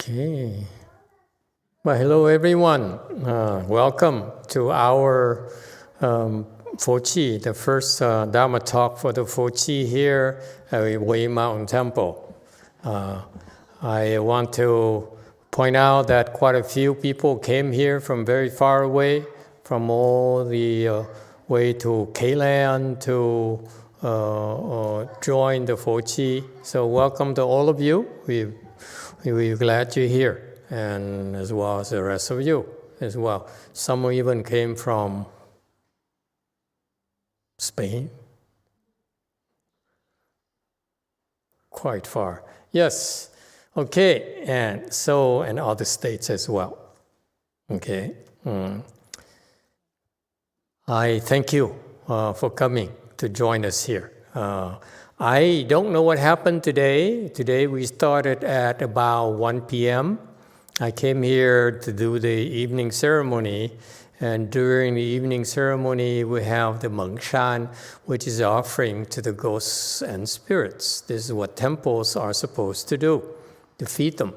Okay. Well, hello everyone. Welcome to our Fochi, the first Dharma talk for the Fochi here at Way Mountain Temple. I want to point out that quite a few people came here from very far away, from all the way to Kailan to join the Fochi. So welcome to all of you. We're glad you're here, and as well as the rest of you as well. Some even came from Spain. Quite far. Yes. Okay. And other states as well. Okay. I thank you for coming to join us here. I don't know what happened today. Today we started at about 1 p.m. I came here to do the evening ceremony, and during the evening ceremony we have the Mengshan, which is offering to the ghosts and spirits. This is what temples are supposed to do, to feed them.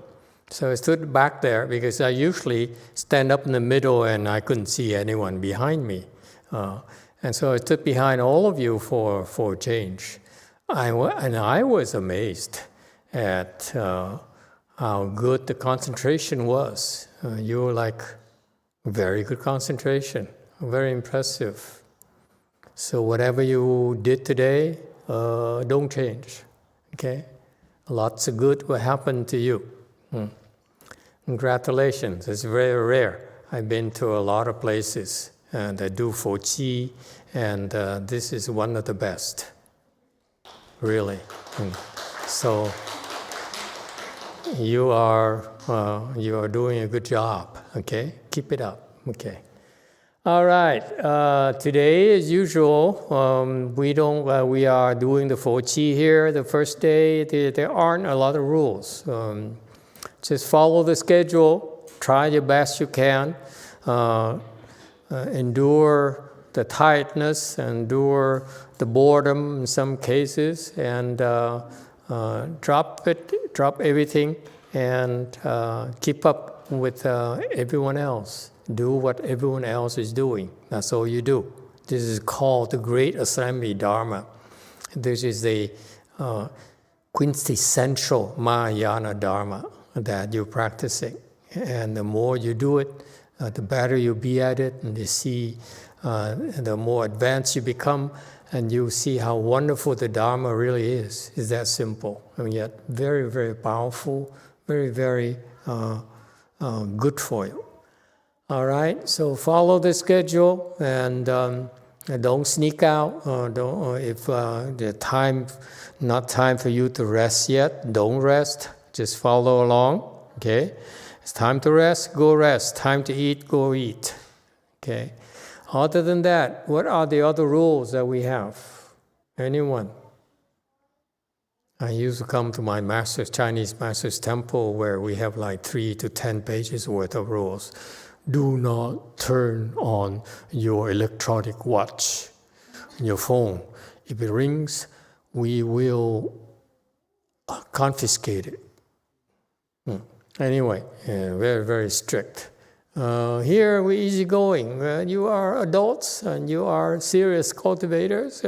So I stood back there because I usually stand up in the middle and I couldn't see anyone behind me. And so I stood behind all of you for a change. I was amazed at how good the concentration was. You were like very good concentration, very impressive. So whatever you did today, don't change, okay? Lots of good will happen to you. Congratulations, it's very rare. I've been to a lot of places that do Fochi, and this is one of the best. Really. So you are doing a good job. Okay, keep it up. Okay. All right. Today, as usual, we are doing the Fochi here. The first day, there aren't a lot of rules. Just follow the schedule. Try your best you can. Endure the tiredness, endure the boredom in some cases, and drop everything, and keep up with everyone else. Do what everyone else is doing. That's all you do. This is called the Great Assembly Dharma. This is the quintessential Mahayana Dharma that you're practicing. And the more you do it, the better you'll be at it, and you see the more advanced you become, and you see how wonderful the Dharma really is. It's that simple, and yet very, very powerful, very, very good for you. All right, so follow the schedule, and don't sneak out. If the not time for you to rest yet, don't rest. Just follow along. Okay, it's time to rest. Go rest. Time to eat. Go eat. Okay. Other than that, what are the other rules that we have? Anyone? I used to come to my Chinese master's temple where we have like 3 to 10 pages worth of rules. Do not turn on your electronic watch, your phone. If it rings, we will confiscate it. Anyway, very, very strict. Here we're easygoing. You are adults and you are serious cultivators.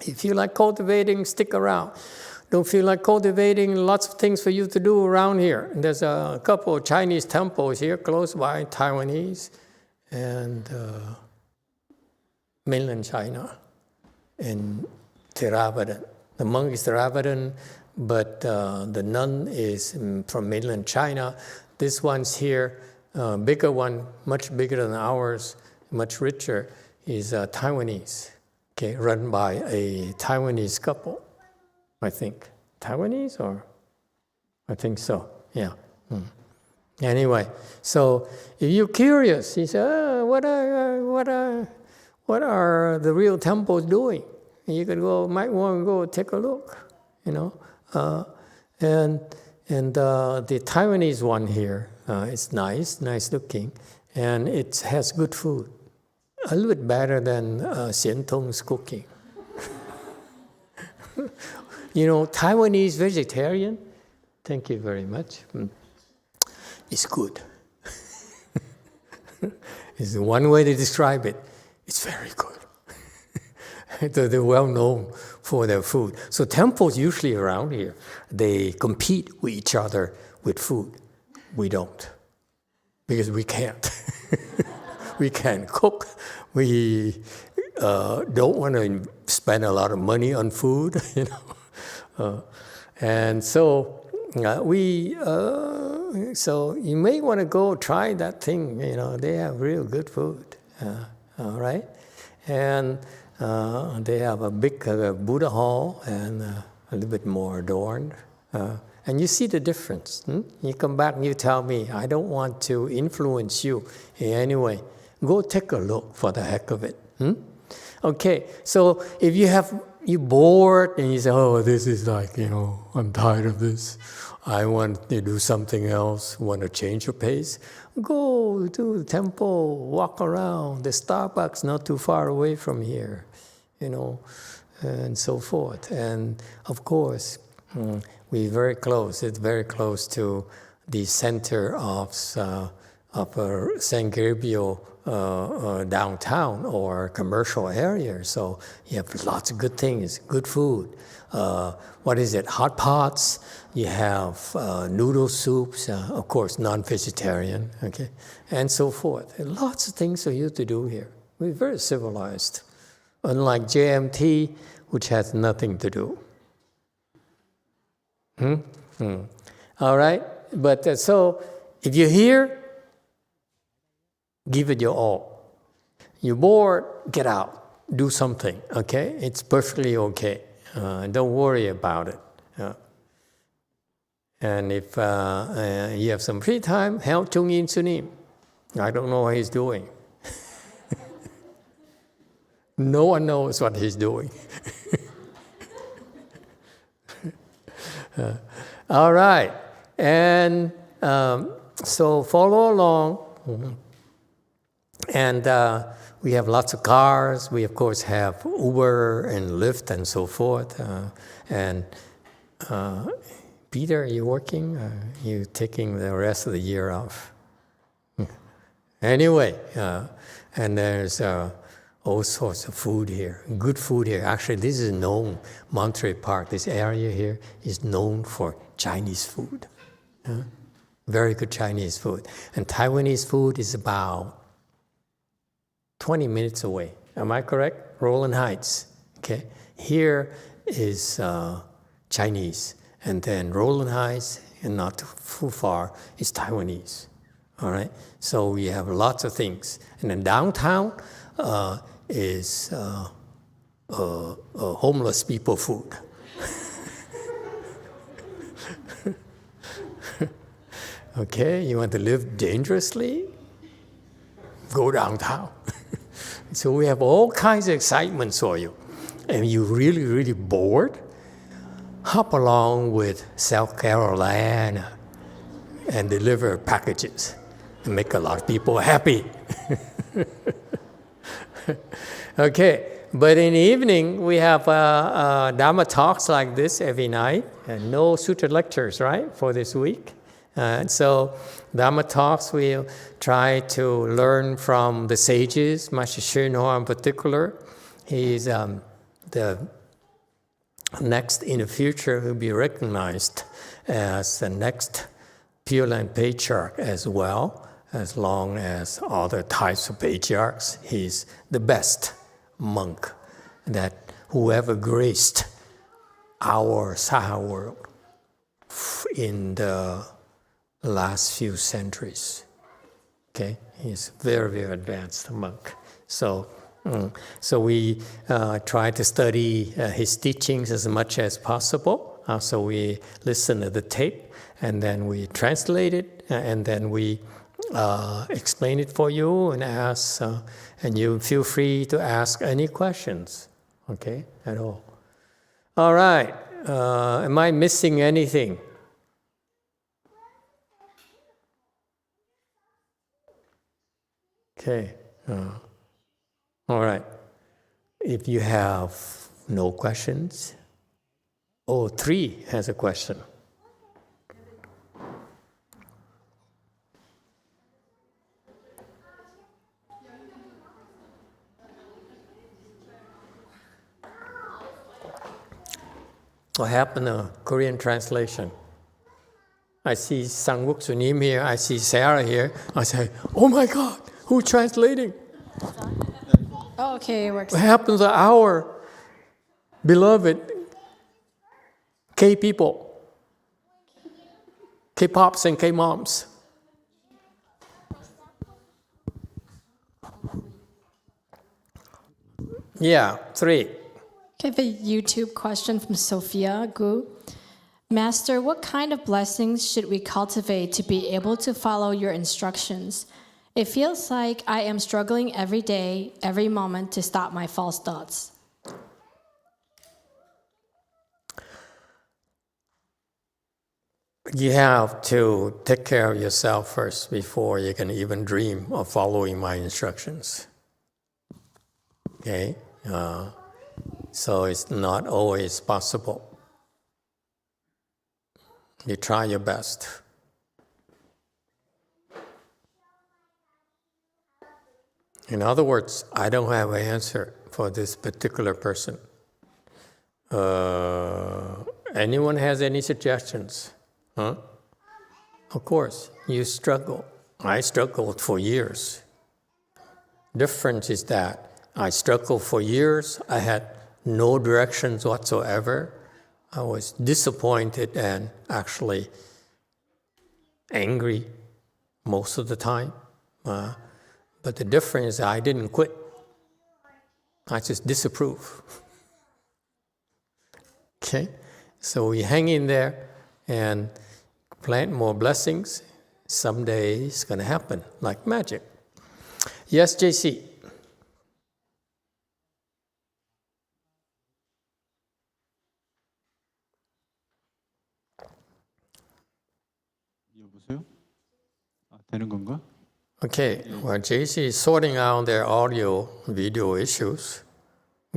If you like cultivating, stick around. Don't feel like cultivating, lots of things for you to do around here. And there's a couple of Chinese temples here close by, Taiwanese, and mainland China, and Theravadan. The monk is Theravadan, but the nun is from mainland China. This one's here. Bigger one, much bigger than ours, much richer, is Taiwanese, okay, run by a Taiwanese couple, I think. Taiwanese, or? I think so, yeah. Anyway, so if you're curious, you say, what are the real temples doing? And you could might want to go take a look, you know. And the Taiwanese one here, it's nice looking, and it has good food. A little bit better than Xian Tong's cooking. You know, Taiwanese vegetarian. Thank you very much. is good. It's one way to describe it. It's very good. They're well known for their food. So temples usually around here, they compete with each other with food. We don't, because we can't. We can't cook. We don't want to spend a lot of money on food, and so so you may want to go try that thing. They have real good food. All right, and they have a big Buddha hall and a little bit more adorned. And you see the difference. You come back and you tell me, I don't want to influence you in any way. Go take a look for the heck of it. Okay, so if you're bored and you say, oh, this is like, I'm tired of this. I want to do something else, want to change your pace. Go to the temple, walk around. The Starbucks not too far away from here, and so forth. And of course, we're very close. It's very close to the center of San Gabriel downtown or commercial area. So you have lots of good things, good food. Hot pots. You have noodle soups, of course, non-vegetarian, okay, and so forth. Lots of things for you to do here. We're very civilized, unlike JMT, which has nothing to do. All right, but so if you're here, give it your all. You're bored, get out, do something, okay? It's perfectly okay. Don't worry about it. And if you have some free time, help Chung Yin Sunim. I don't know what he's doing. No one knows what he's doing. All right, and so follow along. And we have lots of cars. We, of course, have Uber and Lyft and so forth. And Peter, are you working? You taking the rest of the year off? Anyway, and there's all sorts of food here, good food here. Actually, this is known, Monterey Park, this area here is known for Chinese food. Very good Chinese food. And Taiwanese food is about 20 minutes away. Am I correct? Roland Heights. Okay. Here is Chinese. And then Roland Heights, and not too far, is Taiwanese. All right? So we have lots of things. And then downtown is homeless people food. Okay, you want to live dangerously? Go downtown. So we have all kinds of excitements for you. And you're really, really bored? Hop along with South Carolina and deliver packages and make a lot of people happy. Okay, but in the evening, we have Dharma talks like this every night, and no sutra lectures, right, for this week. So Dharma talks, we'll try to learn from the sages, Master YongHua in particular. He's the next in the future will be recognized as the next Pure Land Patriarch as well, as long as other types of patriarchs. He's the best monk that whoever graced our Saha world in the last few centuries. Okay, he's very, very advanced monk. So we try to study his teachings as much as possible. So we listen to the tape, and then we translate it, and then we explain it for you and ask, and you feel free to ask any questions, okay, at all. All right, am I missing anything? Okay, all right. If you have no questions, Three has a question. What happened to Korean translation? I see Sangwook Sunim here, I see Sarah here. I say, oh my God, who's translating? Oh, okay, it works. What happens to our beloved K-people, K-pops and K-moms? Yeah, 3. Okay, I have a YouTube question from Sophia Gu. Master, what kind of blessings should we cultivate to be able to follow your instructions? It feels like I am struggling every day, every moment to stop my false thoughts. You have to take care of yourself first before you can even dream of following my instructions. Okay? So it's not always possible. You try your best. In other words, I don't have an answer for this particular person. Anyone has any suggestions? Huh? Of course, you struggle. I struggled for years. Difference is that I struggled for years. I had no directions whatsoever. I was disappointed and actually angry most of the time. But the difference is I didn't quit. I just disapprove. Okay? So we hang in there and plant more blessings. Someday it's going to happen like magic. Yes, JC? 여보세요? 되는 건가? Okay, well, JC is sorting out their audio, video issues.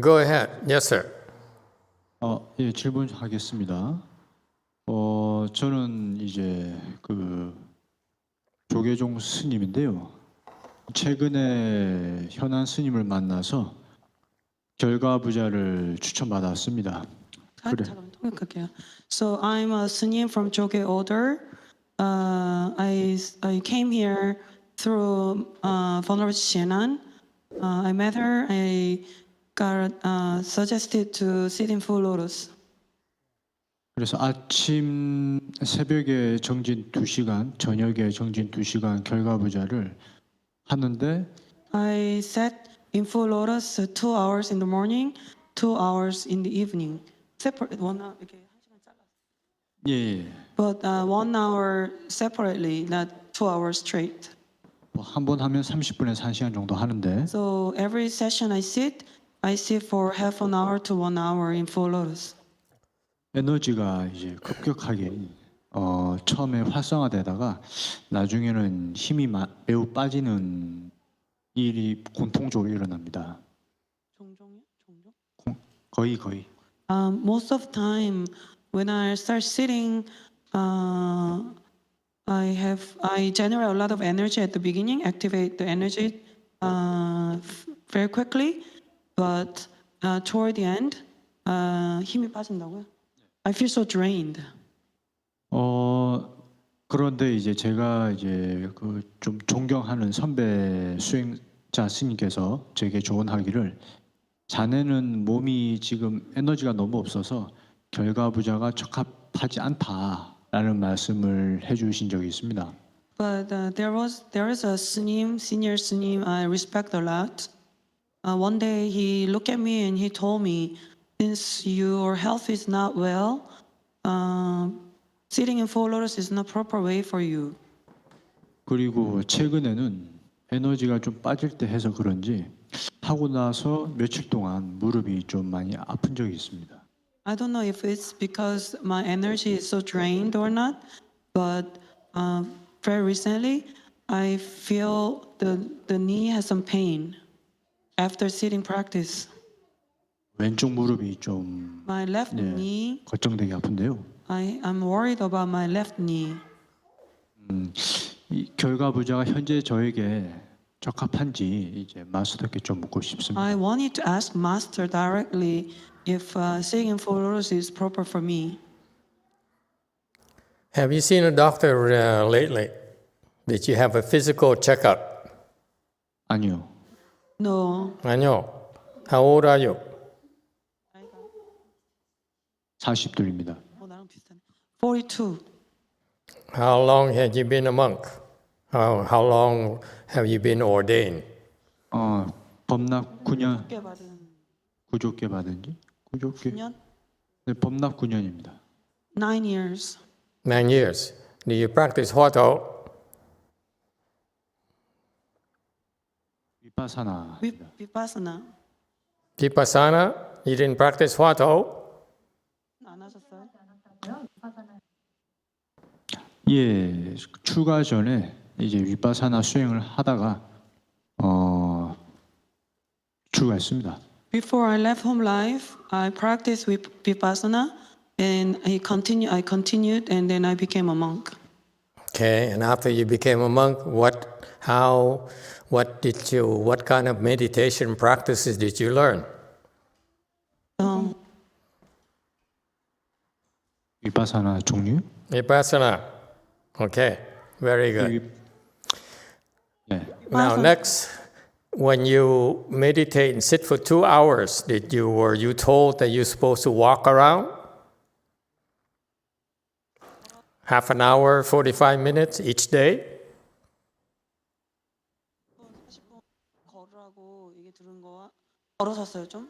Go ahead. Yes, sir. 예, 질문하겠습니다. 저는 이제 그 조계종 스님인데요. 최근에 현안 스님을 만나서 결과부자를 추천받았습니다. 그래. 잠깐만 통역할게요. So I'm a s님 from Joge order. I came here through Venerable Xienan. I met her. I got suggested to sit in full lotus. 그래서 아침 새벽에 정진 2시간, 저녁에 정진 2시간 결과부자를 하는데 I sat in full lotus 2 hours in the morning, 2 hours in the evening. Separate 1 hour 이렇게 1시간 잘랐어요. 예. But 1 hour separately, not 2 hours straight. 한 번 하면 30분에서 1시간 정도 하는데 So every session I sit for half an hour to 1 hour in full lotus. 에너지가 이제 급격하게 처음에 활성화되다가 나중에는 힘이 매우 빠지는 일이 공통적으로 일어납니다. 종종? 거의. Most of the time when I start sitting, I generate a lot of energy at the beginning, activate the energy very quickly, but toward the end, 힘이 빠진다고요? I feel so drained. 그런데 이제 제가 이제 그 좀 존경하는 선배 수행자 스님께서 제게 조언하기를 자네는 몸이 지금 에너지가 너무 없어서 결과부자가 적합하지 않다라는 말씀을 해주신 적이 있습니다. But there is a senior s님 I respect a lot. One day he looked at me and he told me, since your health is not well, sitting in full lotus is not proper way for you. 그리고 최근에는 에너지가 좀 빠질 때 해서 그런지 하고 나서 며칠 동안 무릎이 좀 많이 아픈 적이 있습니다. I don't know if it's because my energy is so drained or not, but very recently I feel the knee has some pain after sitting practice. 왼쪽 무릎이 좀 My left knee, 걱정되게 아픈데요. I'm worried about my left knee. 이 결과부자가 현재 저에게 적합한지 이제 마스터께 좀 묻고 싶습니다. I wanted to ask Master directly if sitting in full lotus is proper for me. Have you seen a doctor lately? Did you have a physical checkup? 아니요. No. 아니요. How old are you? 40돌입니다. 나랑 비슷하네. 42. How long have you been a monk? How long have you been ordained? 범납 9년. 꽤 받은 구조계 받은 지? 구조계? 9년? 네, 범납 9년입니다. 9 years. 9 years. Do you practice Huatou? 위파사나. vipassana. Vipassana? You didn't practice Huatou? 안 하셨어요? 예, 출가 전에 이제 위파사나 수행을 하다가 출가했습니다. Before I left home life, I practiced vipassana, and I continued, and then I became a monk. Okay, and after you became a monk, what kind of meditation practices did you learn? 위파사나 종류? Vipassana. Okay, very good. 네. Now next, when you meditate and sit for 2 hours, were you told that you're supposed to walk around? Half an hour, 45 minutes each day? 걸으라고 얘기 들은 거 걸으셨어요 좀?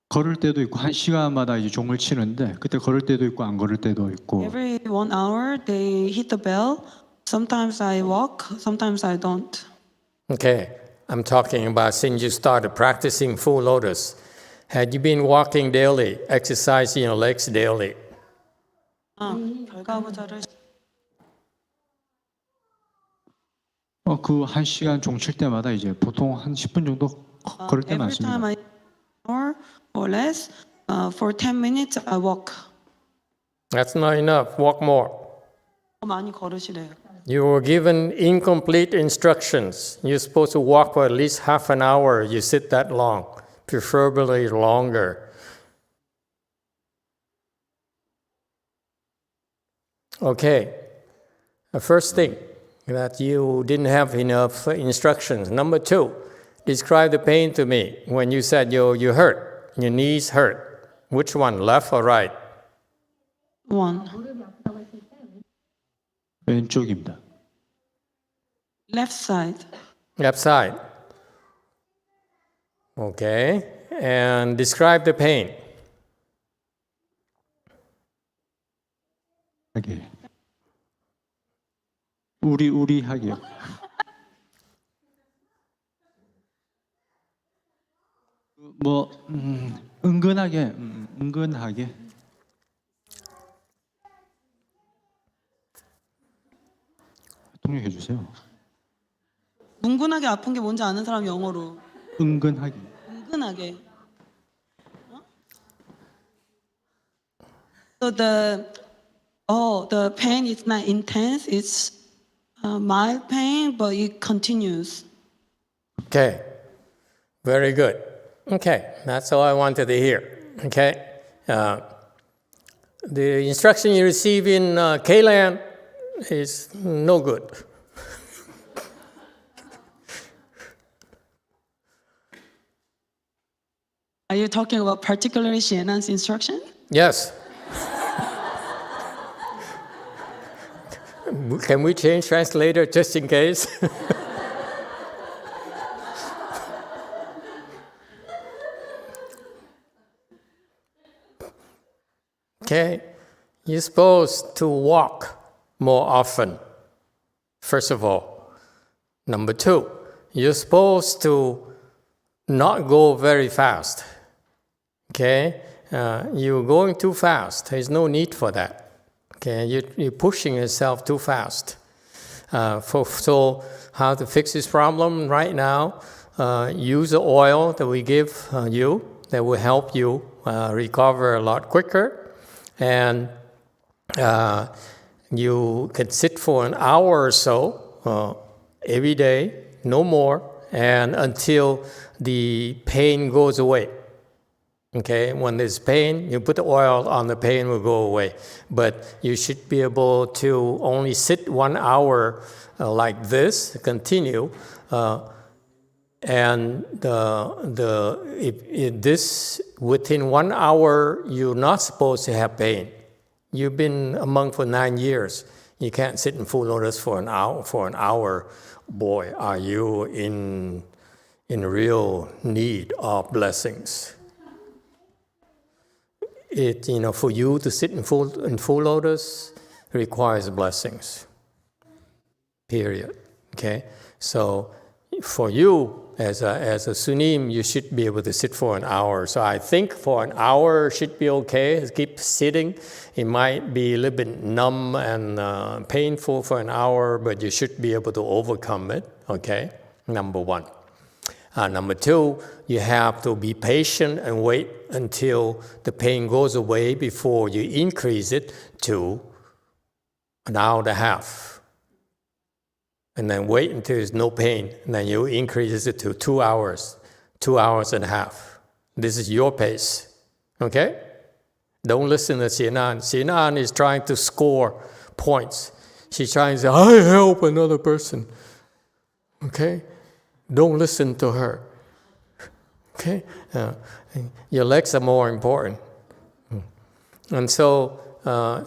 걸을 때도 있고 1시간마다 이제 종을 치는데 그때 걸을 때도 있고 안 걸을 때도 있고. Every 1 hour they hit the bell. Sometimes I walk, sometimes I don't. Okay, I'm talking about since you started practicing full lotus. Had you been walking daily, exercising your legs daily? 결과부자를 그 1시간 종 칠 때마다 이제 보통 한 10분 정도 걸을 때 every 많습니다. time I hour or less, for 10 minutes I walk. That's not enough. Walk more. 많이 걸으시래요. You were given incomplete instructions. You're supposed to walk for at least half an hour. You sit that long, preferably longer. Okay, the first thing that you didn't have enough instructions. Number 2, describe the pain to me. When you said you hurt, your knees hurt. Which one, left or right? 1. 왼쪽입니다. Left side. Left side. Okay, and describe the pain. 하게. 우리하게요. 은근하게. 통역해 주세요. 은근하게 아픈 게 뭔지 아는 사람 영어로. 은근하게. 은근하게. So the pain is not intense. It's mild pain, but it continues. Okay, very good. Okay, that's all I wanted to hear. Okay, the instruction you receive in K-Land is no good. Are you talking about particularly Xianan's instruction? Yes. Can we change translator just in case? Okay, you're supposed to walk more often, first of all. Number 2, you're supposed to not go very fast. Okay, you're going too fast. There's no need for that. Okay, you're pushing yourself too fast. So how to fix this problem right now? Use the oil that we give you that will help you recover a lot quicker. And you can sit for an hour or so every day, no more, and until the pain goes away. Okay, when there's pain, you put the oil on the pain will go away. But you should be able to only sit 1 hour like this, continue. And if this within 1 hour, you're not supposed to have pain. You've been a monk for 9 years. You can't sit in full lotus for an hour. Boy, are you in real need of blessings. For you to sit in full lotus requires blessings. Period. Okay, so for you as a sunim, you should be able to sit for an hour. So I think for an hour should be okay. Keep sitting. It might be a little bit numb and painful for an hour, but you should be able to overcome it. Okay, number one. Number two, you have to be patient and wait until the pain goes away before you increase it to an hour and a half. And then wait until there's no pain, and then you increase it to 2 hours, 2 hours and a half. This is your pace, okay? Don't listen to Xienan. Xienan is trying to score points. She's trying to say, I help another person, okay? Don't listen to her, okay? Your legs are more important. And so I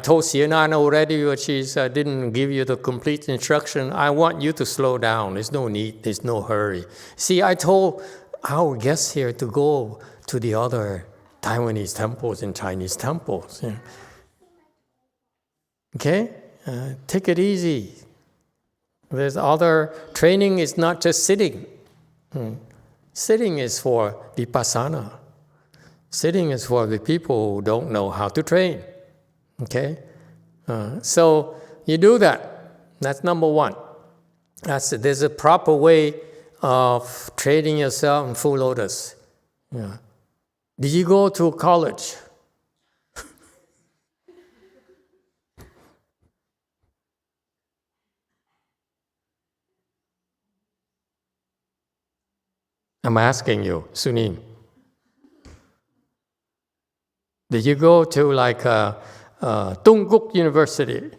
told Xienan already, but she didn't give you the complete instruction. I want you to slow down. There's no need. There's no hurry. See, I told our guests here to go to the other Taiwanese temples and Chinese temples. Yeah. Okay? Take it easy. There's other training is not just sitting. Sitting is for vipassana. Sitting is for the people who don't know how to train. Okay? So you do that. That's number one. There's a proper way of training yourself in full lotus. Yeah. Did you go to college? I'm asking you, Sunim. Did you go to like Dongguk University?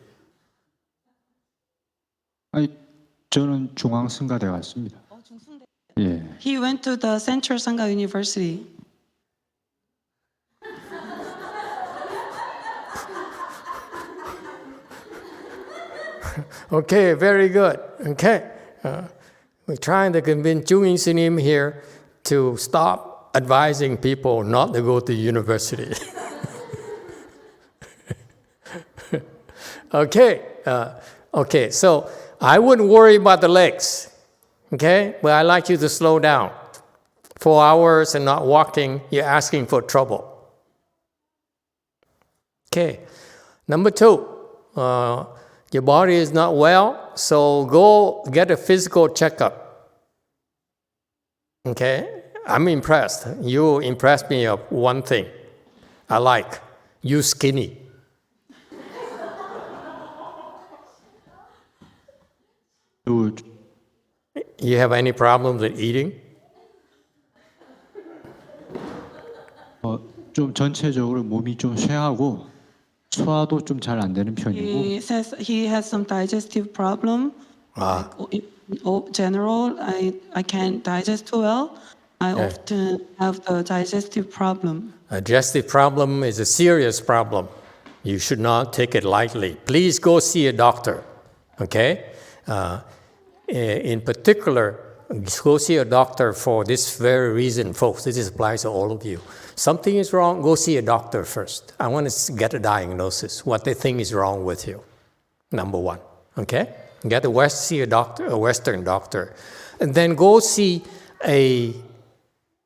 아니, 저는 중앙승가대 갔습니다. 예. He went to the Central Sangha University. Okay, very good. Okay. We're trying to convince Jungin Sunim here to stop advising people not to go to university. Okay, so I wouldn't worry about the legs, okay? But I'd like you to slow down. 4 hours and not walking, you're asking for trouble. Okay, number two, your body is not well, so go get a physical checkup. Okay, I'm impressed. You impressed me of one thing I like. You skinny. You have any problems with eating? 좀 전체적으로 몸이 좀 쇠하고 소화도 좀 잘 안 되는 편이고. He says he has some digestive problem. In general, I can't digest too well. I often have the digestive problem. Digestive problem is a serious problem. You should not take it lightly. Please go see a doctor, okay? In particular, go see a doctor for this very reason, folks. This applies to all of you. Something is wrong, go see a doctor first. I want to get a diagnosis, what they think is wrong with you, number one, okay? See a doctor, a Western doctor. And then go see a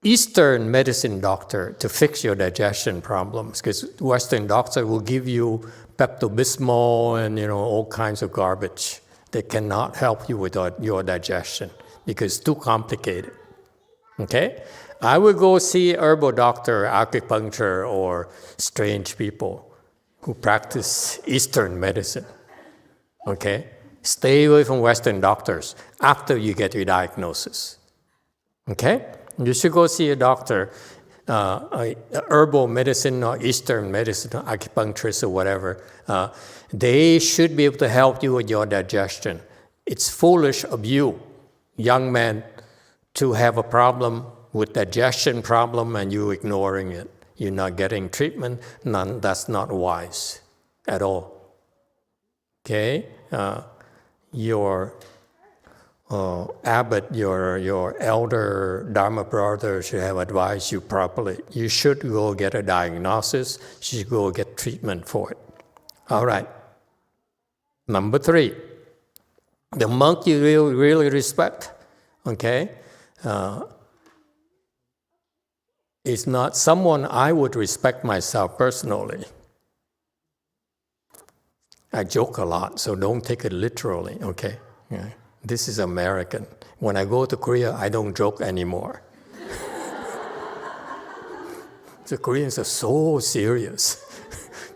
Eastern medicine doctor to fix your digestion problems, because Western doctor will give you Pepto-Bismol and all kinds of garbage that cannot help you with your digestion because it's too complicated. Okay? I would go see herbal doctor, acupuncture, or strange people who practice Eastern medicine. Okay? Stay away from Western doctors after you get your diagnosis. Okay? You should go see a doctor, herbal medicine or Eastern medicine, or acupuncturist or whatever. They should be able to help you with your digestion. It's foolish of you, young man, to have a problem with digestion problem and you ignoring it. You're not getting treatment. That's not wise at all. Okay? Your abbot, your elder Dharma brother should have advised you properly. You should go get a diagnosis. You should go get treatment for it. All right. Number 3, the monk you really respect, okay, is not someone I would respect myself personally. I joke a lot, so don't take it literally, okay? Yeah. This is American. When I go to Korea, I don't joke anymore. The Koreans are so serious.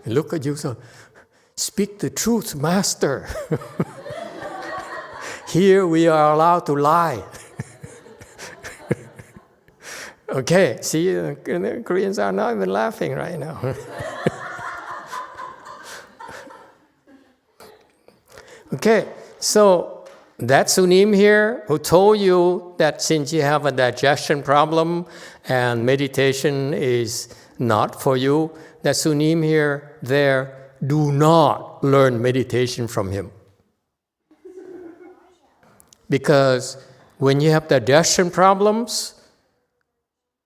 They look at you, so, speak the truth, master. Here we are allowed to lie. Okay, see, the Koreans are not even laughing right now. Okay, so that Sunim here who told you that since you have a digestion problem and meditation is not for you, that Sunim here, there, do not learn meditation from him. Because when you have digestion problems,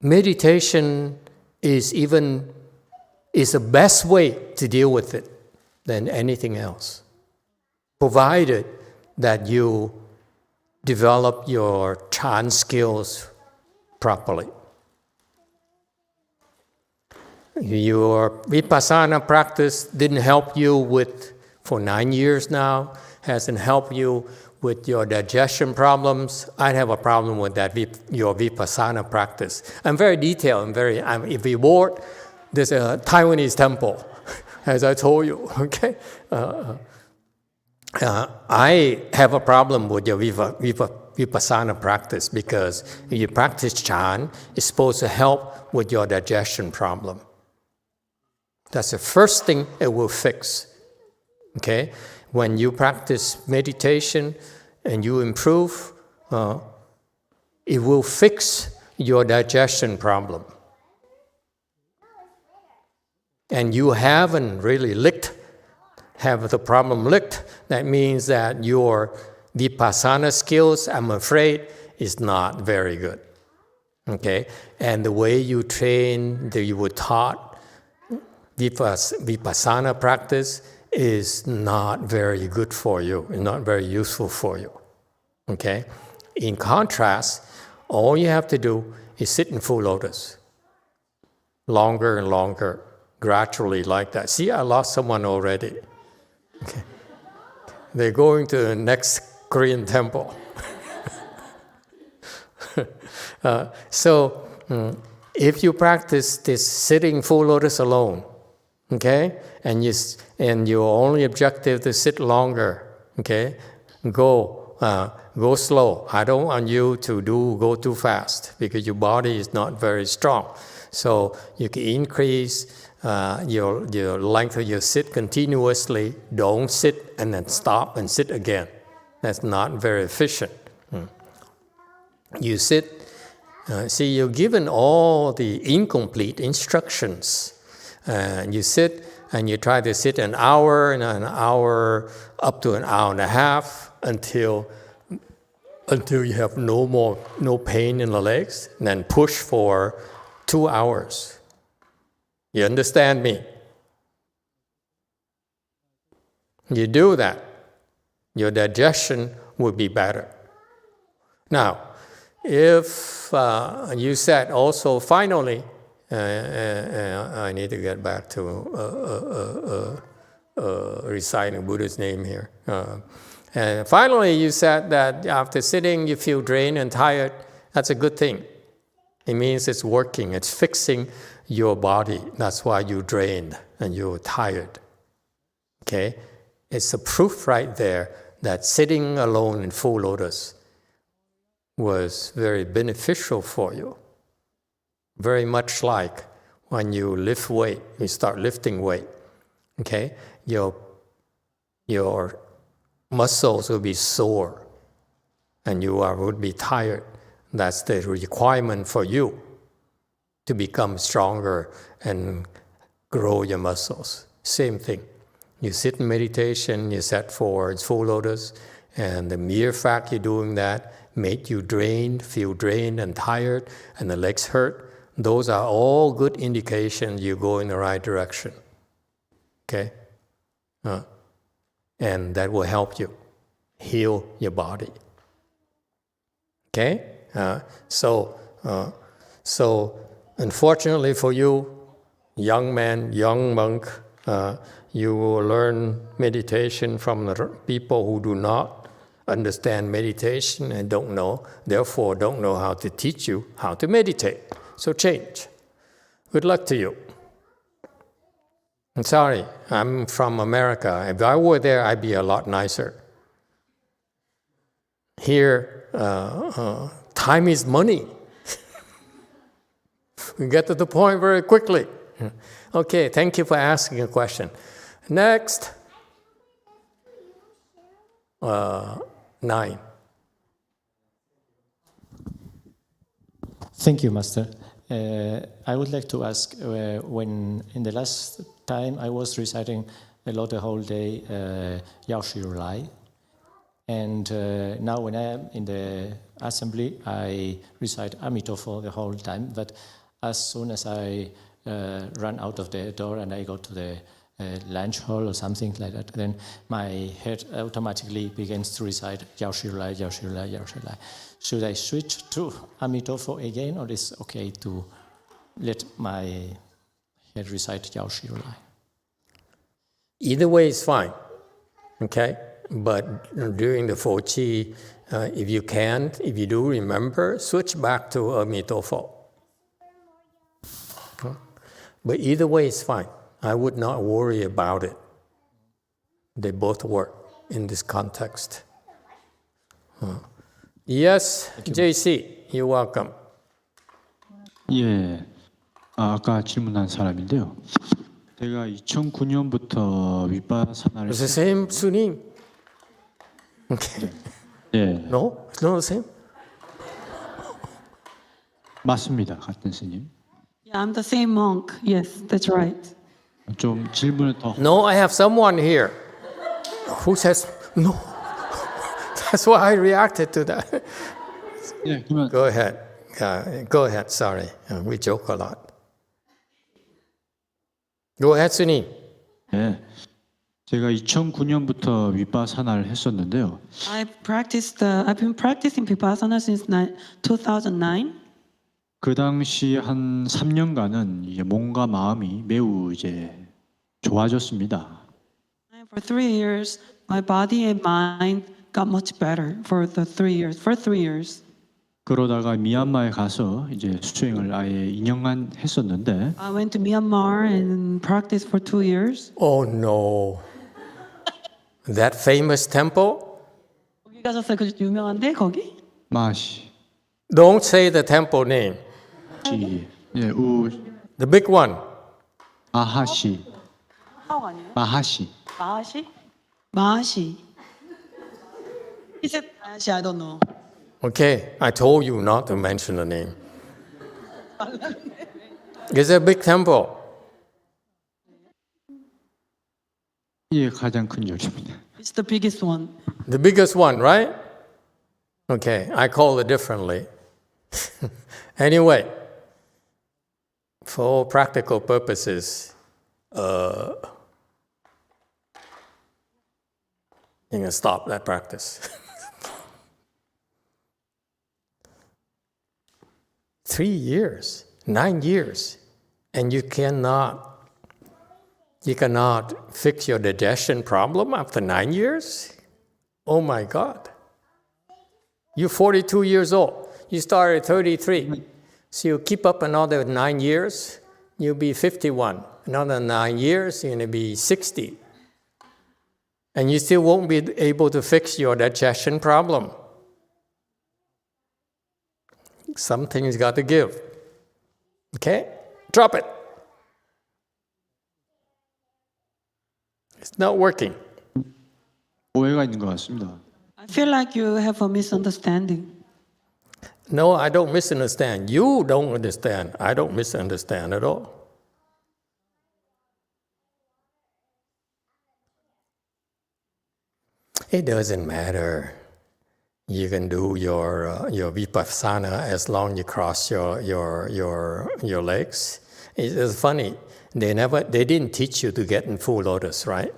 meditation is the best way to deal with it than anything else, provided that you develop your Chan skills properly. Your Vipassana practice didn't help you for 9 years now, hasn't helped you with your digestion problems. I have a problem with that, your Vipassana practice. I'm very detailed, if we bored, there's a Taiwanese temple, as I told you, okay? I have a problem with your Vipassana practice because if you practice Chan, it's supposed to help with your digestion problem. That's the first thing it will fix, okay? When you practice meditation and you improve, it will fix your digestion problem. And you haven't really have the problem licked, that means that your Vipassana skills, I'm afraid, is not very good. Okay? And the way you train, that you were taught Vipassana practice is not very good for you, not very useful for you. Okay? In contrast, all you have to do is sit in full lotus. Longer and longer, gradually like that. See, I lost someone already. Okay. They're going to the next Korean temple. So, if you practice this sitting full lotus alone, okay, and your only objective to sit longer, okay, go slow. I don't want you to go too fast because your body is not very strong. So you can increase your length of your sit continuously. Don't sit and then stop and sit again. That's not very efficient. You sit. See, you're given all the incomplete instructions. You sit and you try to sit an hour and an hour up to an hour and a half until you have no pain in the legs, and then push for 2 hours. You understand me? You do that, your digestion will be better. Now, if you said also finally, I need to get back to reciting Buddha's name here. And finally, you said that after sitting, you feel drained and tired. That's a good thing. It means it's working. It's fixing your body. That's why you're drained and you're tired. Okay? It's a proof right there that sitting alone in full lotus was very beneficial for you. Very much like when you lift weight, you start lifting weight, okay? Your muscles will be sore and you would be tired. That's the requirement for you to become stronger and grow your muscles. Same thing. You sit in meditation, you set forward full lotus, and the mere fact you're doing that made you drained, feel drained and tired, and the legs hurt. Those are all good indications you go in the right direction. Okay? And that will help you heal your body. Okay? So unfortunately for you, young man, young monk, you will learn meditation from the people who do not understand meditation and don't know, therefore don't know how to teach you how to meditate. So change. Good luck to you. I'm sorry, I'm from America. If I were there, I'd be a lot nicer. Here, time is money. We get to the point very quickly. Okay, thank you for asking a question. Next, 9. Thank you, Master. I would like to ask, when in the last time I was reciting a lot the whole day, Yao Shi Ru Lai, and now when I am in the assembly, I recite Emitofuo the whole time, but as soon as I run out of the door and I go to the lunch hall or something like that, then my head automatically begins to recite Yao Shi Ru Lai, Yao Shi Ru Lai, Yao Shi Ru Lai. Should I switch to Emitofuo again, or is it okay to let my head recite Yao Shi Ru Lai? Either way is fine, okay? But during the Fo Qi, if you can't, if you do remember, switch back to Emitofuo. But either way is fine. I would not worry about it. They both work in this context. Yes, JC, you're welcome. 예, 아까 질문한 사람인데요. 제가 2009년부터 윗바사나를 It's the same Sunim. Okay. 예, No? It's not the same? 맞습니다, 같은 스님. Yeah, I'm the same monk. Yes, that's right. 좀 질문을 더 No, I have someone here who says no. That's why I reacted to that. 예, 그러면 Go ahead. Go ahead. Sorry. We joke a lot. Go ahead, Sunim. 예, 제가 2009년부터 윗바사나를 했었는데요. I've been practicing Vipassana since 2009. 그 당시 한 3년간은 이제 몸과 마음이 매우 이제 좋아졌습니다. And for 3 years, my body and mind got much better for 3 years. 그러다가 미얀마에 가서 이제 수행을 아예 2년간 했었는데 I went to Myanmar and practiced for 2 years. Oh no. That famous temple? 거기 가셨어요? 그 유명한데 거기? 마시, Don't say the temple name. 예, The big one. 마하시, 하옥 아니에요? 마하시. 마하시. Is it 마하시? I don't know. Okay, I told you not to mention the name. It's a big temple. 예, 가장 큰 절입니다. It's the biggest one. The biggest one, right? Okay, I call it differently. Anyway, for practical purposes, you can stop that practice. 3 years, 9 years, and you cannot fix your digestion problem after 9 years? Oh my God. You're 42 years old. You started at 33. So you keep up another 9 years, you'll be 51. Another 9 years, you're going to be 60. And you still won't be able to fix your digestion problem. Something's got to give. Okay? Drop it. It's not working. 오해가 있는 것 같습니다. I feel like you have a misunderstanding. No, I don't misunderstand. You don't understand. I don't misunderstand at all. It doesn't matter. You can do your vipassana as long as you cross your legs. It's funny. They didn't teach you to get in full lotus, right?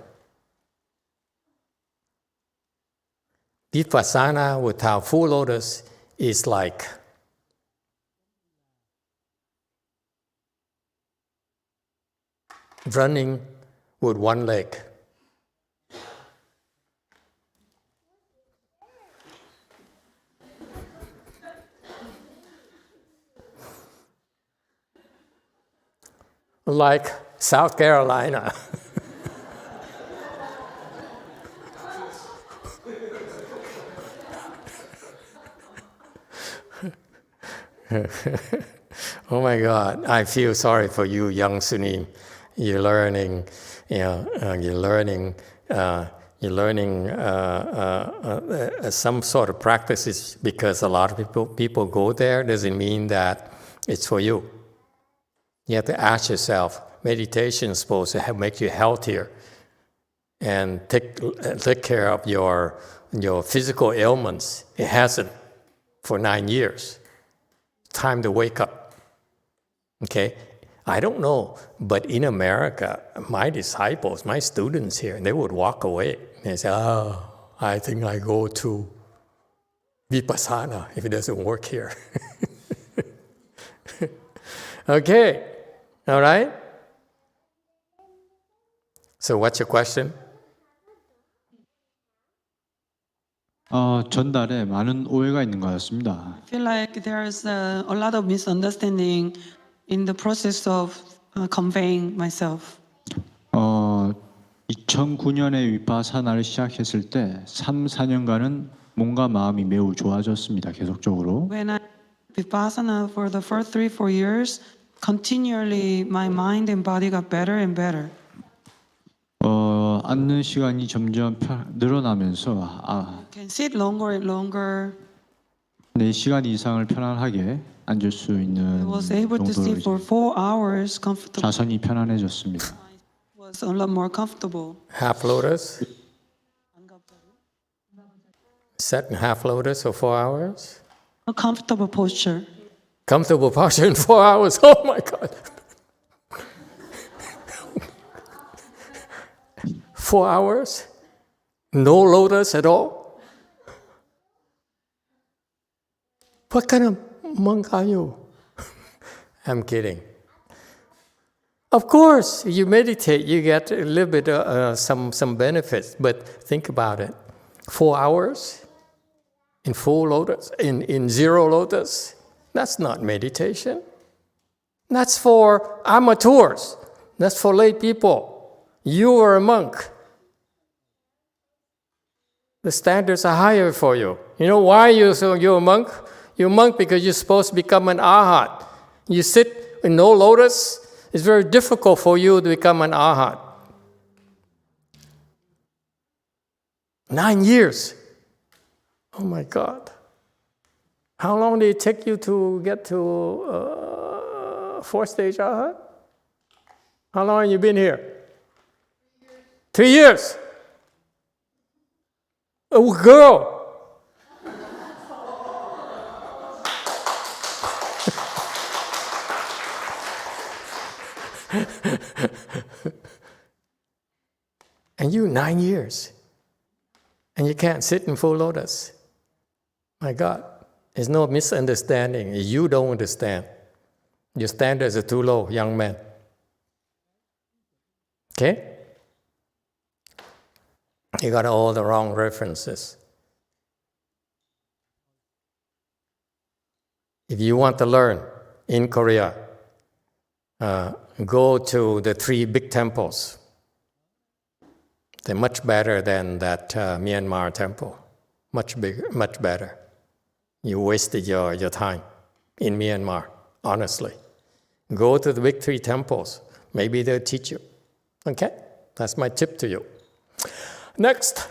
Vipassana without full lotus is like running with one leg. Like South Carolina. Oh my God! I feel sorry for you, young Sunim. You're learning, some sort of practices because a lot of people go there. Doesn't mean that it's for you. You have to ask yourself. Meditation is supposed to make you healthier and take care of your physical ailments. It hasn't for 9 years. Time to wake up. Okay? I don't know, but in America, my disciples, my students here, they would walk away. They say, oh, I think I go to Vipassana if it doesn't work here. Okay. All right? So what's your question? 전달에 많은 오해가 있는 것 같습니다. I feel like there's a lot of misunderstanding in the process of conveying myself. 2009년에 위파사나를 시작했을 때 3, 4년간은 몸과 마음이 매우 좋아졌습니다. 계속적으로. When I Vipassana for the first 3-4 years, continually my mind and body got better and better. 앉는 시간이 점점 늘어나면서 Can sit longer and longer. 4시간 이상을 편안하게 앉을 수 있는 I was able to sit for 4 hours comfortably. 자선이 편안해졌습니다. Was a lot more comfortable. Half lotus? Set in half lotus for 4 hours? A comfortable posture. Comfortable posture in 4 hours? Oh my God. 4 hours? No lotus at all? What kind of monk are you? I'm kidding. Of course, you meditate, you get a little bit some benefits, but think about it. 4 hours in full lotus, in zero lotus, that's not meditation. That's for amateurs. That's for lay people. You are a monk. The standards are higher for you. You know why you're a monk? You're a monk because you're supposed to become an arhat. You sit in no lotus, it's very difficult for you to become an arhat. 9 years. Oh my God. How long did it take you to get to 4th stage arhat? How long have you been here? 3 years. Oh, girl. And you 9 years. And you can't sit in full lotus. My God, there's no misunderstanding. You don't understand. Your standards are too low, young man. Okay? You got all the wrong references. If you want to learn in Korea, go to the 3 big temples. They're much better than that Myanmar temple. Much bigger, much better. You wasted your time in Myanmar, honestly. Go to the big 3 temples. Maybe they'll teach you. Okay? That's my tip to you. Next,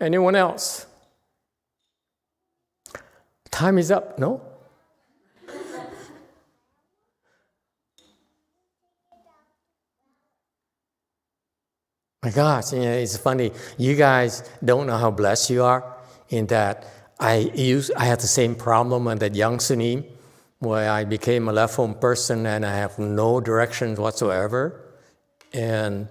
anyone else? Time is up, no? My gosh, it's funny. You guys don't know how blessed you are in that I had the same problem on that young Sunim, where I became a left-home person and I have no directions whatsoever and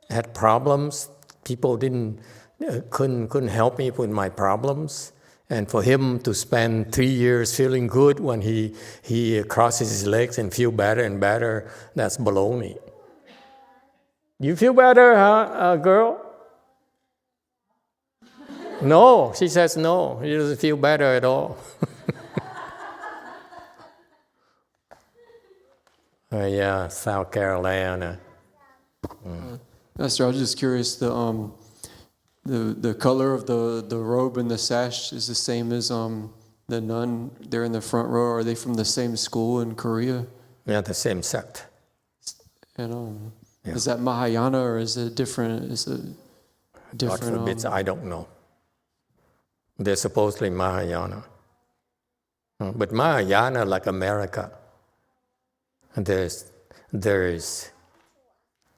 had problems. People couldn't help me with my problems. And for him to spend 3 years feeling good when he crosses his legs and feel better and better, that's baloney. You feel better, huh, girl? No, she says no. He doesn't feel better at all. Yeah, South Carolina. Master, I was just curious. The color of the robe and the sash is the same as the nun there in the front row. Are they from the same school in Korea? Yeah, the same sect. And is that Mahayana or is it different? God forbids, I don't know. They're supposedly Mahayana. But Mahayana, like America, there is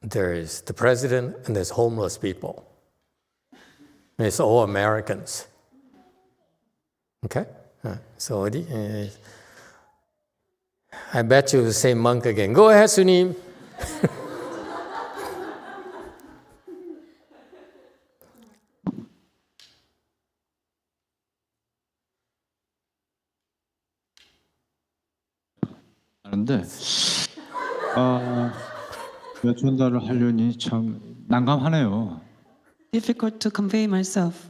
the president and there's homeless people. And it's all Americans. Okay? So I bet you the same monk again. Go ahead, Sunim. 하는데 몇 전달을 하려니 참 난감하네요. Difficult to convey myself.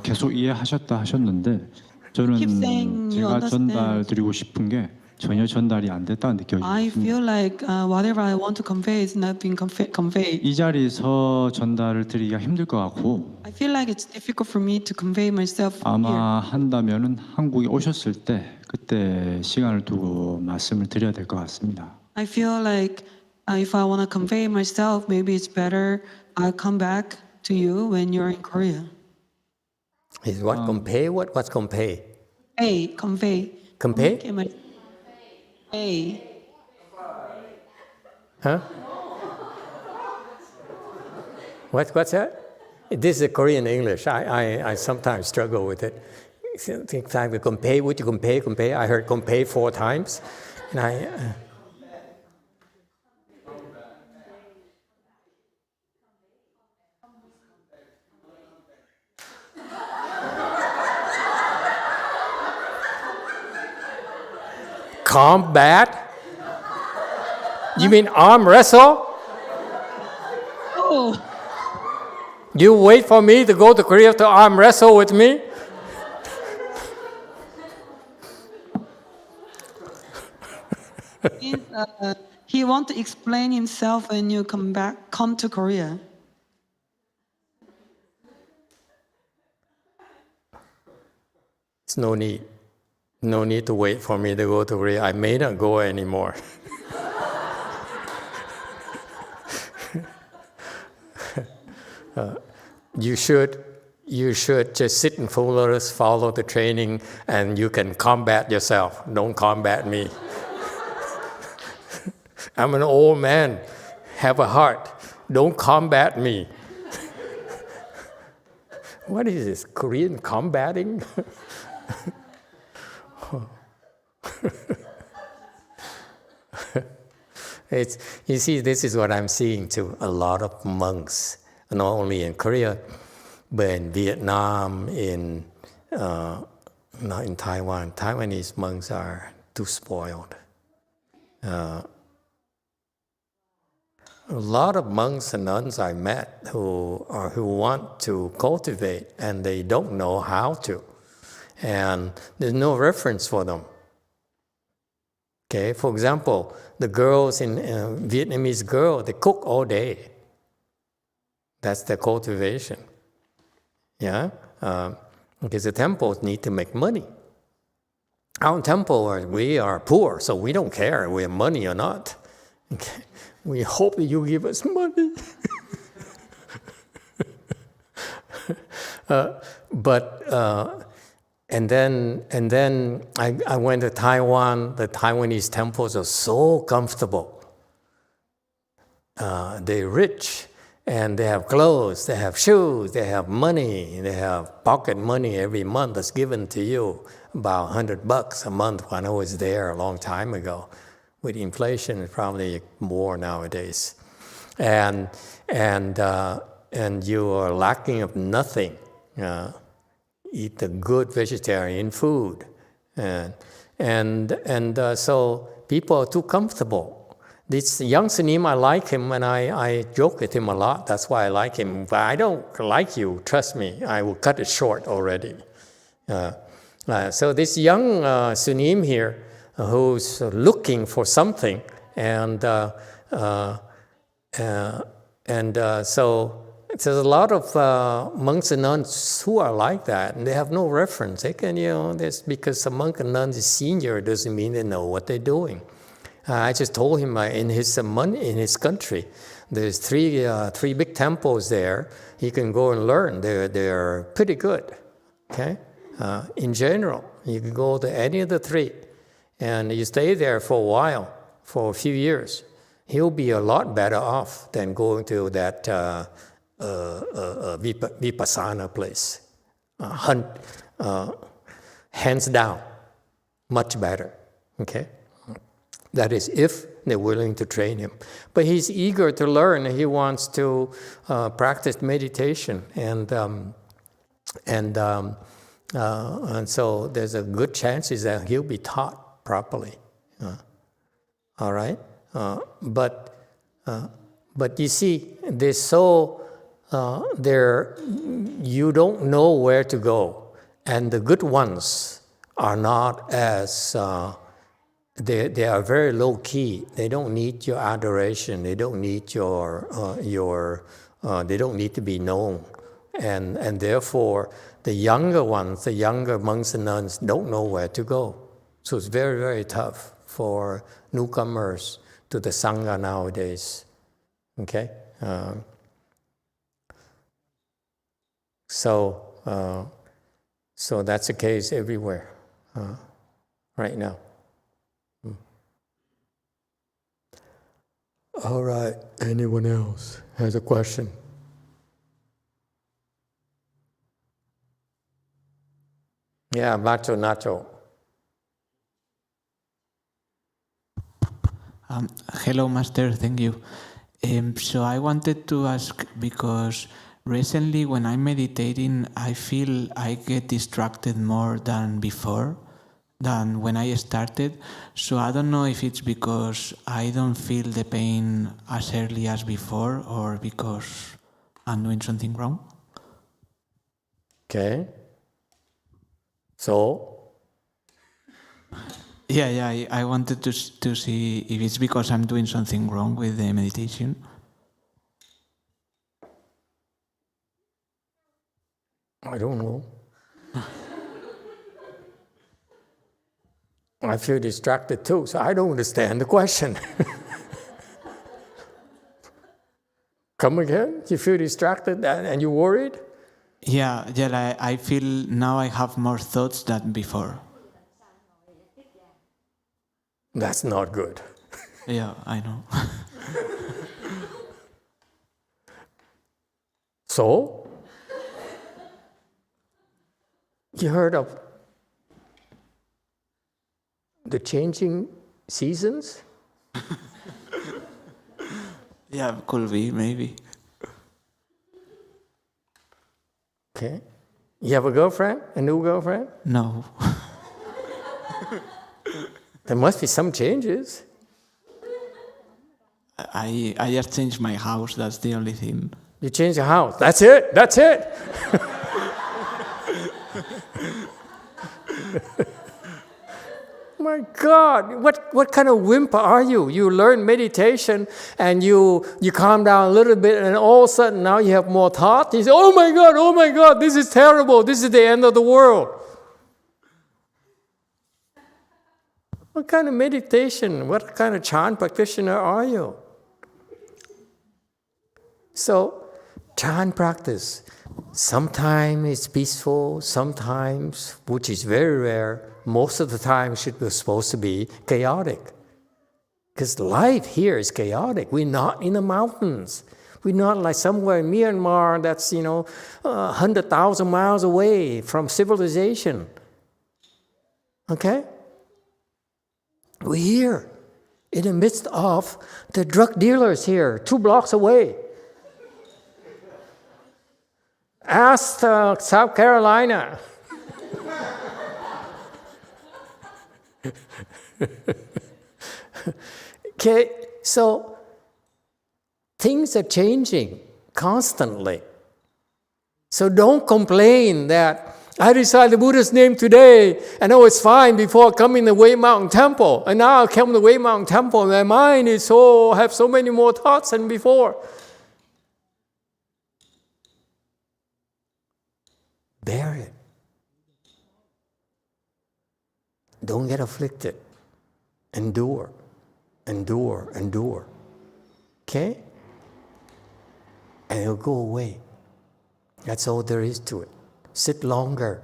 계속 이해하셨다 하셨는데 Keep saying 저는 you 제가 understand. 전달드리고 싶은 게 전혀 전달이 안 됐다는 느껴집니다. I feel like whatever I want to convey is not being conveyed. 이 자리에서 전달을 드리기가 힘들 것 같고 I feel like it's difficult for me to convey myself here. 아마 한다면은 한국에 오셨을 때 그때 시간을 두고 말씀을 드려야 될 것 같습니다. I feel like if I want to convey myself, maybe it's better I'll come back to you when you're in Korea. Is what compay? What's compay? Convey. Compay? Huh? What's that? This is Korean English. I sometimes struggle with it. Think time to compay. Would you compay? I heard compay 4 times, and combat? You mean arm wrestle? Oh, You wait for me to go to Korea to arm wrestle with me? he want to explain himself when you come to Korea. It's no need. No need to wait for me to go to Korea. I may not go anymore. You should just sit in full lotus, follow the training, and you can combat yourself. Don't combat me. I'm an old man. Have a heart. Don't combat me. What is this? Korean combating? You see, this is what I'm seeing too. A lot of monks, not only in Korea, but in Vietnam, not in Taiwan. Taiwanese monks are too spoiled. A lot of monks and nuns I met who want to cultivate and they don't know how to, and there's no reference for them. Okay, for example, the girls in Vietnamese girl, they cook all day. That's their cultivation. Yeah, because the temples need to make money. Our temple, we are poor, so we don't care if we have money or not. Okay. We hope that you give us money. And then I went to Taiwan. The Taiwanese temples are so comfortable. They're rich, and they have clothes, they have shoes, they have money, they have pocket money every month that's given to you, about $100 a month when I was there a long time ago. With inflation, it's probably more nowadays. And you are lacking of nothing. Eat the good vegetarian food. So people are too comfortable. This young Sunim, I like him, and I joke with him a lot. That's why I like him. But I don't like you, trust me. I will cut it short already. So this young Sunim here, who's looking for something, so there's a lot of monks and nuns who are like that, and they have no reference. They can, this because a monk and nun is senior doesn't mean they know what they're doing. I just told him in his country, there's three big temples there. He can go and learn. They're pretty good. Okay, in general, you can go to any of the three, and you stay there for a while, for a few years. He'll be a lot better off than going to that Vipassana place. Hands down, much better. Okay. That is, if they're willing to train him. But he's eager to learn. He wants to practice meditation, and so there's a good chance that he'll be taught properly. All right, but you see, they're so you don't know where to go, and the good ones are not as. They are very low key. They don't need your adoration. They don't need they don't need to be known, and therefore the younger ones, the younger monks and nuns, don't know where to go. So it's very, very tough for newcomers to the Sangha nowadays. Okay, so that's the case everywhere right now. All right, anyone else has a question? Yeah, Nacho. Hello, Master, thank you. So I wanted to ask, because recently when I'm meditating, I feel I get distracted more than before, than when I started. So I don't know if it's because I don't feel the pain as early as before, or because I'm doing something wrong. Okay. So? Yeah, I wanted to see if it's because I'm doing something wrong with the meditation. I don't know. I feel distracted too, so I don't understand the question. Come again? You feel distracted and you're worried? Yeah, I feel now I have more thoughts than before. That's not good. Yeah, I know. So? You heard of the changing seasons? Yeah, could be, maybe. Okay. You have a girlfriend? A new girlfriend? No. There must be some changes. I just changed my house, that's the only thing. You changed your house. That's it. That's it. My God, what kind of wimp are you? You learn meditation and you calm down a little bit, and all of a sudden now you have more thought. You say, oh my God, this is terrible. This is the end of the world. What kind of meditation, what kind of chant practitioner are you? So, chant practice, sometimes it's peaceful, sometimes, which is very rare, most of the time it was supposed to be chaotic. Because life here is chaotic. We're not in the mountains. We're not like somewhere in Myanmar that's, 100,000 miles away from civilization. Okay? We're here in the midst of the drug dealers here, 2 blocks away. Ask South Carolina. Okay, so things are changing constantly. So don't complain that I recite the Buddha's name today and oh, it's fine before coming to Way Mountain Temple. And now I come to Way Mountain Temple and my mind is have so many more thoughts than before. Bear it. Don't get afflicted. Endure. Endure. Endure. Okay? And it'll go away. That's all there is to it. Sit longer.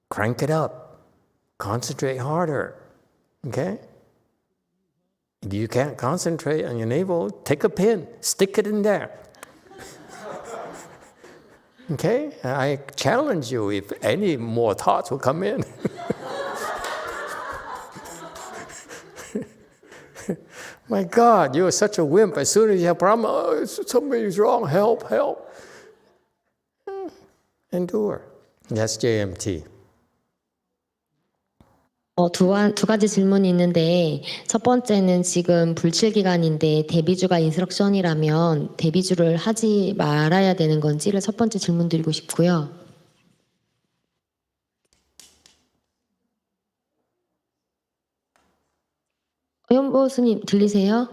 Crank it up. Concentrate harder. Okay? If you can't concentrate on your navel, take a pin, stick it in there. Okay? I challenge you if any more thoughts will come in. My God, you're such a wimp. As soon as you have a problem, somebody's wrong, help. Endure. That's JMT. 두 가지 질문이 있는데 첫 번째는 지금 불칠 기간인데 대비주가 인스트럭션이라면 대비주를 하지 말아야 되는 건지를 첫 번째 질문 드리고 싶고요. 영보 스님 들리세요?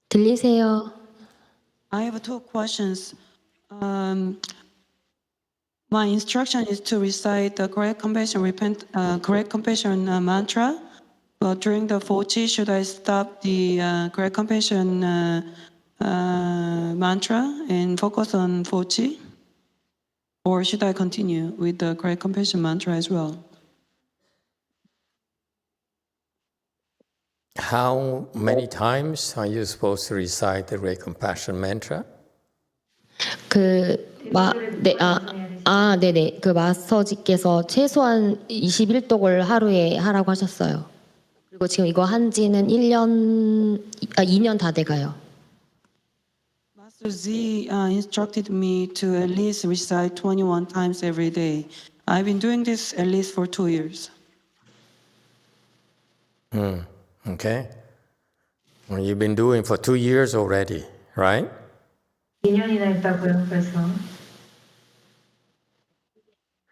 들리세요? I have 2 questions. My instruction is to recite the correct compassion mantra. But during the Fochi, should I stop the correct compassion mantra and focus on Fochi? Or should I continue with the correct compassion mantra as well? How many times are you supposed to recite the Great Compassion Mantra? 네네. 그 마스터지께서 최소한 21독을 하루에 하라고 하셨어요. 그리고 지금 이거 한 지는 2년 다 돼가요. Master Z instructed me to at least recite 21 times every day. I've been doing this at least for 2 years. Okay. Well, you've been doing for 2 years already, right? 2년이나 했다고요, 그래서.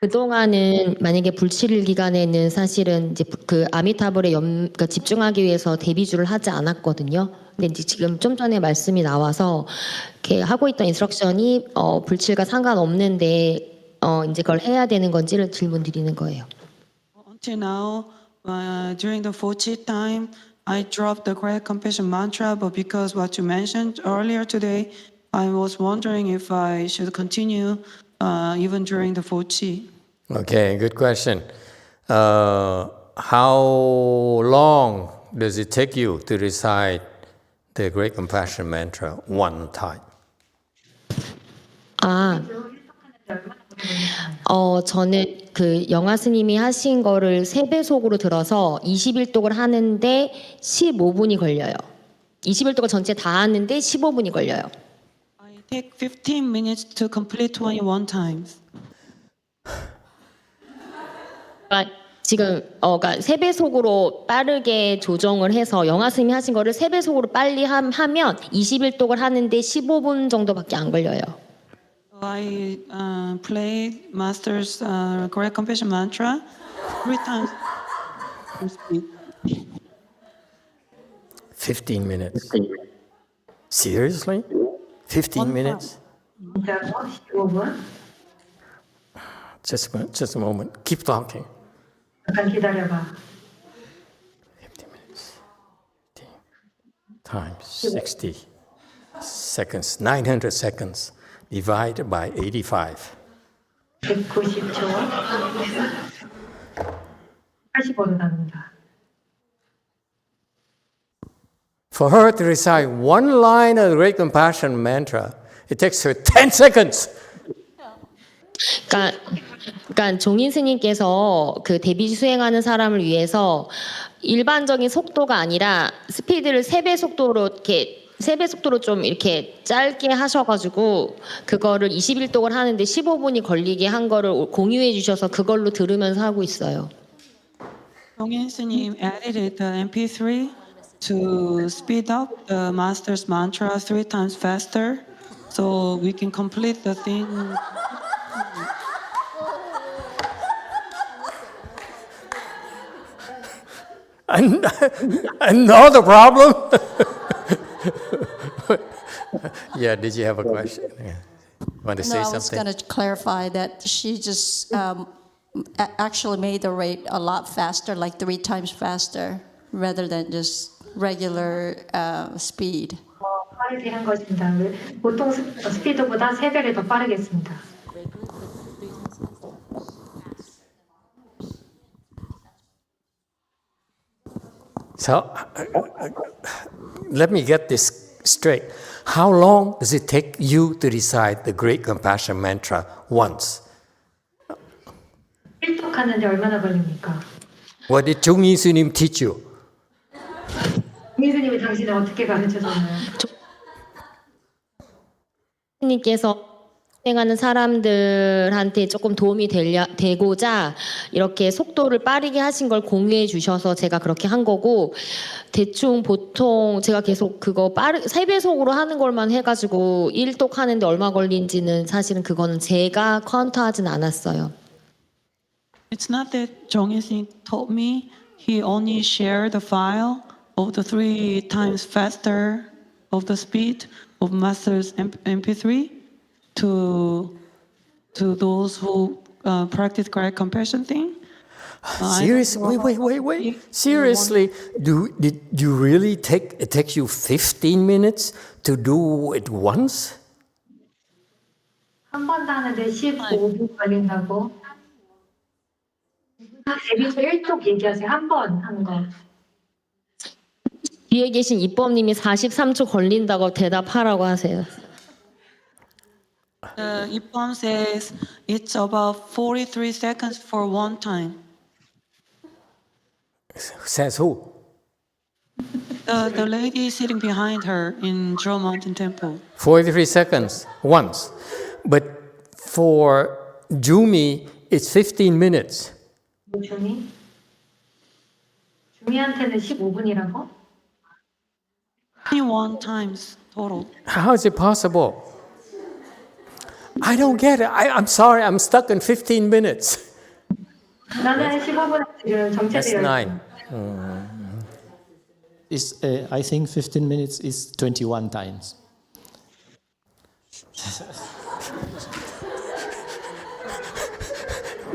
그동안은 만약에 불칠 기간에는 사실은 이제 그 아미타불에 그러니까 집중하기 위해서 대비주를 하지 않았거든요. 근데 이제 지금 좀 전에 말씀이 나와서 이렇게 하고 있던 인스트럭션이 불칠과 상관없는데 이제 그걸 해야 되는 건지를 질문 드리는 거예요. Until now, during the Fochi time, I dropped the correct compassion mantra, but because what you mentioned earlier today, I was wondering if I should continue even during the Fochi. Okay, good question. How long does it take you to recite the Great Compassion Mantra one time? 저는 그 영화 스님이 하신 거를 3배속으로 들어서 21독을 하는데 15분이 걸려요. 21독을 전체 다 하는데 15분이 걸려요. I take 15 minutes to complete 21 times. 그러니까 지금 그러니까 3배속으로 빠르게 조정을 해서 영화 스님이 하신 거를 3배속으로 빨리 하면 21독을 하는데 15분 정도밖에 안 걸려요. I played Master's correct compassion mantra 3 times. 15 minutes. Seriously? 15 minutes? 진짜로 15분? Just a moment. Keep talking. 잠깐 기다려봐. 50 minutes. Times 60 seconds. 900 seconds divided by 85. 190초. 85로 나눈다. For her to recite one line of the Great Compassion mantra, it takes her 10 seconds. 그러니까 종인 스님께서 그 데뷔 수행하는 사람을 위해서 일반적인 속도가 아니라 스피드를 3배 속도로 이렇게 3배 속도로 좀 이렇게 짧게 하셔가지고 그거를 21독을 하는데 15분이 걸리게 한 거를 공유해 주셔서 그걸로 들으면서 하고 있어요. 정인 스님 edited the MP3 to speed up the master's mantra 3 times faster, so we can complete the thing. Another problem? Yeah, did you have a question? Yeah. Want to say I was something? going to clarify that she just actually made the rate a lot faster, like 3 times faster, rather than just regular speed. 빠르게 한 것입니다. 보통 스피드보다 3배를 더 빠르게 했습니다. So, let me get this straight. How long does it take you to recite the Great Compassion Mantra once? 1독하는데 얼마나 걸립니까? What did Chung-Yi Sunim teach you? 민수님이 당신을 어떻게 가르쳐줬나요? 스님께서 수행하는 사람들한테 조금 도움이 되고자 이렇게 속도를 빠르게 하신 걸 공유해 주셔서 제가 그렇게 한 거고, 대충 보통 제가 계속 그거 3배속으로 하는 걸만 해가지고 1독 하는데 얼마 걸린지는 사실은 그거는 제가 카운트하진 않았어요. It's not that 정인 스님 told me, he only shared the file of the 3 times faster of the speed of master's MP3 to those who practice correct compassion thing. Seriously? Wait. Seriously? Did you really it takes you 15 minutes to do it once? 한 번 하는데 15분 걸린다고? 데뷔서 1독 얘기하세요. 한 번 하는 거. 뒤에 계신 이법님이 43초 걸린다고 대답하라고 하세요. Ipom says it's about 43 seconds for one time. Says who? The lady sitting behind her in Jewel Mountain Temple. 43 seconds once. But for Jumi, it's 15 minutes. 주미? 주미한테는 15분이라고? 21 times total. How is it possible? I don't get it. I'm sorry, I'm stuck in 15 minutes. 나는 15분 지금 That's 정체되어 9. I think 15 minutes is 21 times.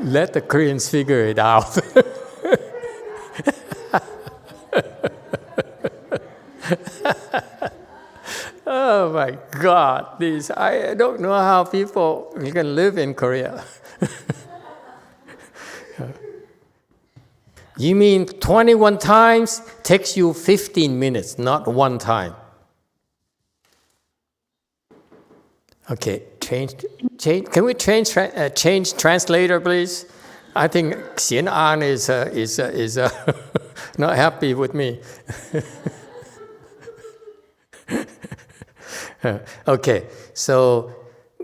Let the Koreans figure it out. Oh my God, I don't know how people can live in Korea. You mean 21 times takes you 15 minutes, not one time. Okay, change. Can we change translator, please? I think Xian An is not happy with me. Okay, so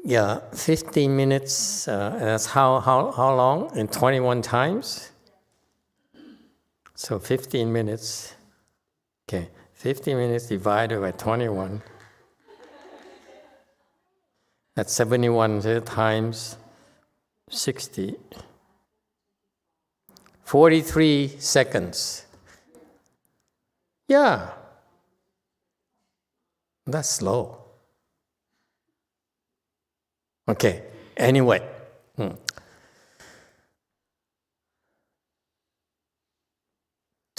yeah, 15 minutes. That's how long? In 21 times. So 15 minutes. Okay, 15 minutes divided by 21. That's 71 times 60. 43 seconds. Yeah. That's slow. Okay, anyway.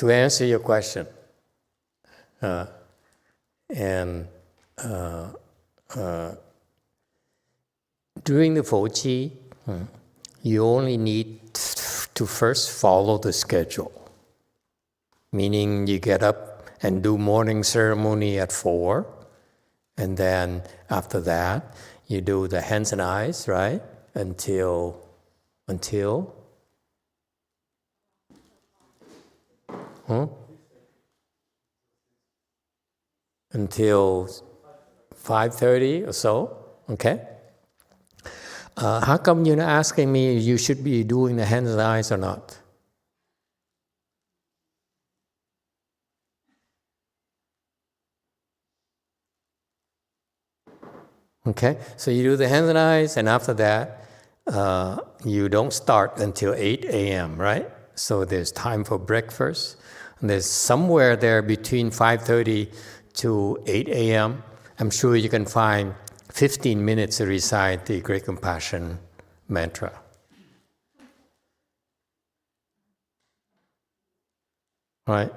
to answer your question, and during the Foqi, you only need to first follow the schedule. Meaning you get up and do morning ceremony at 4, and then after that, you do the hands and eyes, right? Until 5:30 or so, okay? How come you're not asking me you should be doing the hands and eyes or not? Okay, so you do the hands and eyes, and after that, you don't start until 8 a.m., right? So there's time for breakfast. And there's somewhere there between 5:30 to 8 a.m., I'm sure you can find 15 minutes to recite the Great Compassion mantra. Right?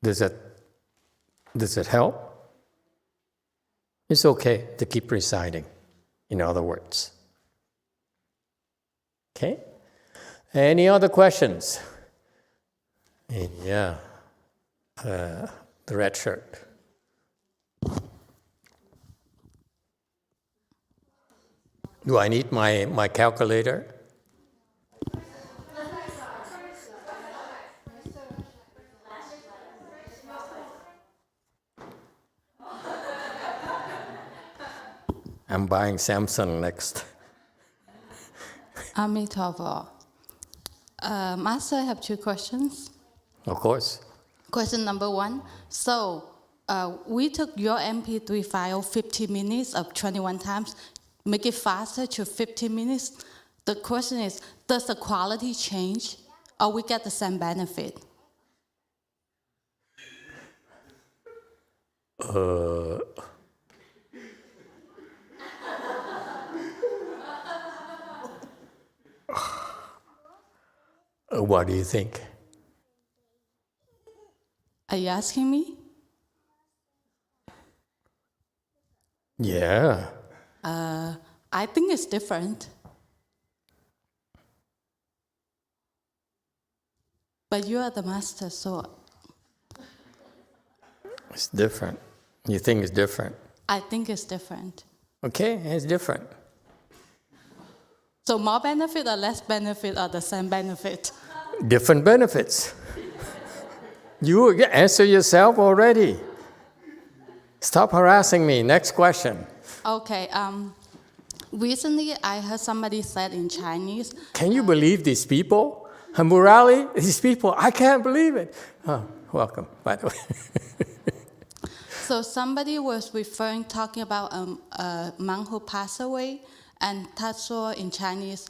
Does it help? It's okay to keep reciting, in other words. Okay? Any other questions? Yeah. The red shirt. Do I need my calculator? I'm buying Samsung next. Emitofuo. Master, I have 2 questions. Of course. Question number 1. So, we took your MP3 file 50 minutes of 21 times, make it faster to 15 minutes. The question is, does the quality change or we get the same benefit? What do you think? Are you asking me? Yeah. I think it's different. But you are the master, so... It's different. You think it's different? I think it's different. Okay, it's different. So more benefit or less benefit or the same benefit? Different benefits. You answer yourself already. Stop harassing me. Next question. Okay. Recently, I heard somebody said in Chinese. Can you believe these people? Murali, these people, I can't believe it. Oh, welcome, by the way. So somebody was talking about a monk who passed away, and 他说 in Chinese,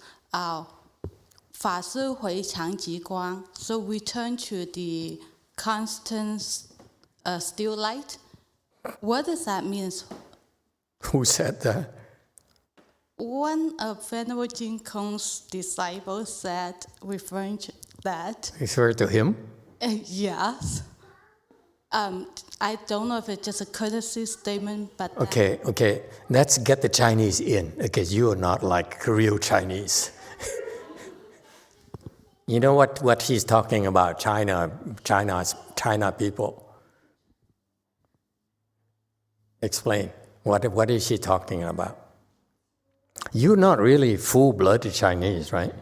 法师回常即光, so return to the constant still light. What does that mean? Who said that? One of Venerable Jin Kong's disciples said, referring to that. Refer to him? Yes. I don't know if it's just a courtesy statement, but... Okay. Let's get the Chinese in, because you are not like real Chinese. You know what he's talking about, China people? Explain. What is she talking about? You're not really full-blooded Chinese, right?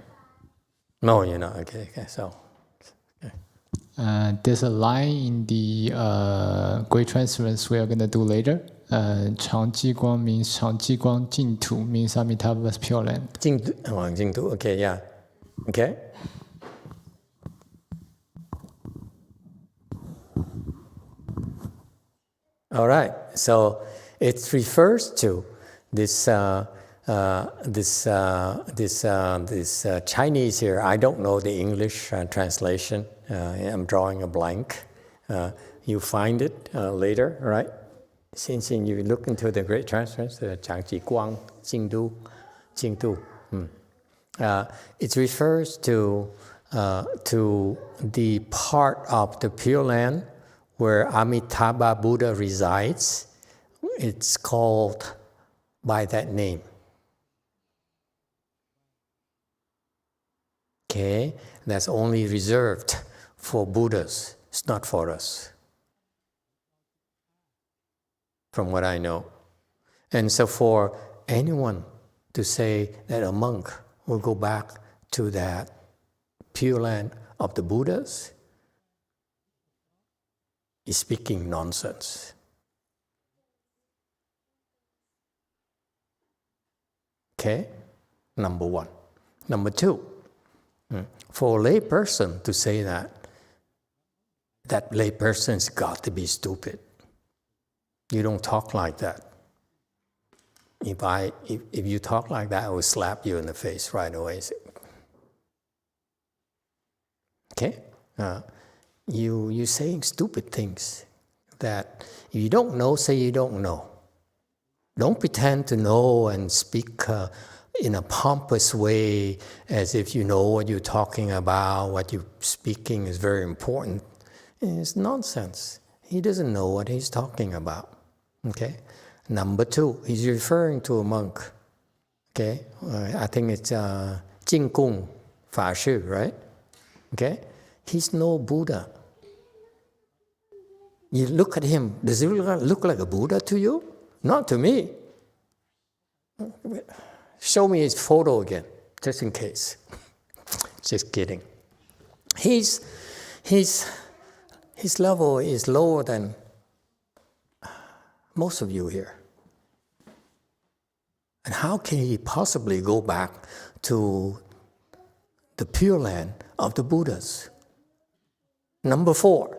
No, you're not. Okay, so... There's a line in the Great Transference we are going to do later. 常寂光 means 常寂光净土 means Amitabha's Pure Land. 净土, okay, yeah. Okay. All right. So it refers to this Chinese here. I don't know the English translation. I'm drawing a blank. You find it later, right? Since you look into the Great Transference, 常寂光净土. It refers to to the part of the Pure Land where Amitabha Buddha resides. It's called by that name. Okay, that's only reserved for Buddhas. It's not for us, from what I know. And so for anyone to say that a monk will go back to that Pure Land of the Buddhas is speaking nonsense. Okay, number one. Number two, for a lay person to say that lay person's got to be stupid. You don't talk like that. If you talk like that, I will slap you in the face right away. Okay? You saying stupid things that if you don't know, say you don't know. Don't pretend to know and speak in a pompous way as if you know what you're talking about, what you're speaking is very important. It's nonsense. He doesn't know what he's talking about. Okay? Number two, he's referring to a monk. Okay? I think it's Jing Kung Fa Shi, right? Okay? He's no Buddha. You look at him, does he look like a Buddha to you? Not to me. Show me his photo again, just in case. Just kidding. His level is lower than most of you here. And how can he possibly go back to the Pure Land of the Buddhas? Number four,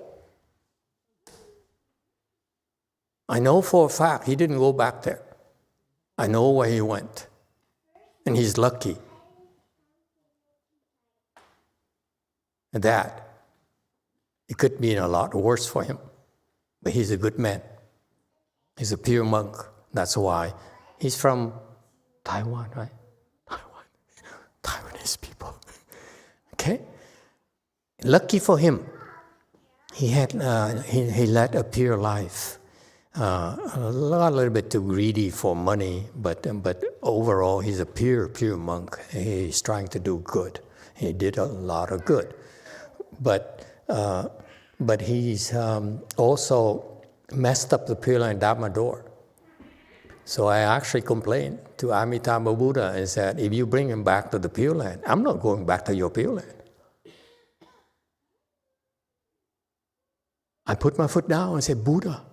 I know for a fact he didn't go back there. I know where he went. And he's lucky. That it could be a lot worse for him. But he's a good man. He's a pure monk. That's why. He's from Taiwan, right? Taiwanese people. Okay? Lucky for him. He had he led a pure life. A little bit too greedy for money, but overall he's a pure monk. He's trying to do good. He did a lot of good, but he's also messed up the Pure Land Dharma door. So I actually complained to Amitabha Buddha and said, if you bring him back to the Pure Land, I'm not going back to your Pure Land. I put my foot down and said, Buddha,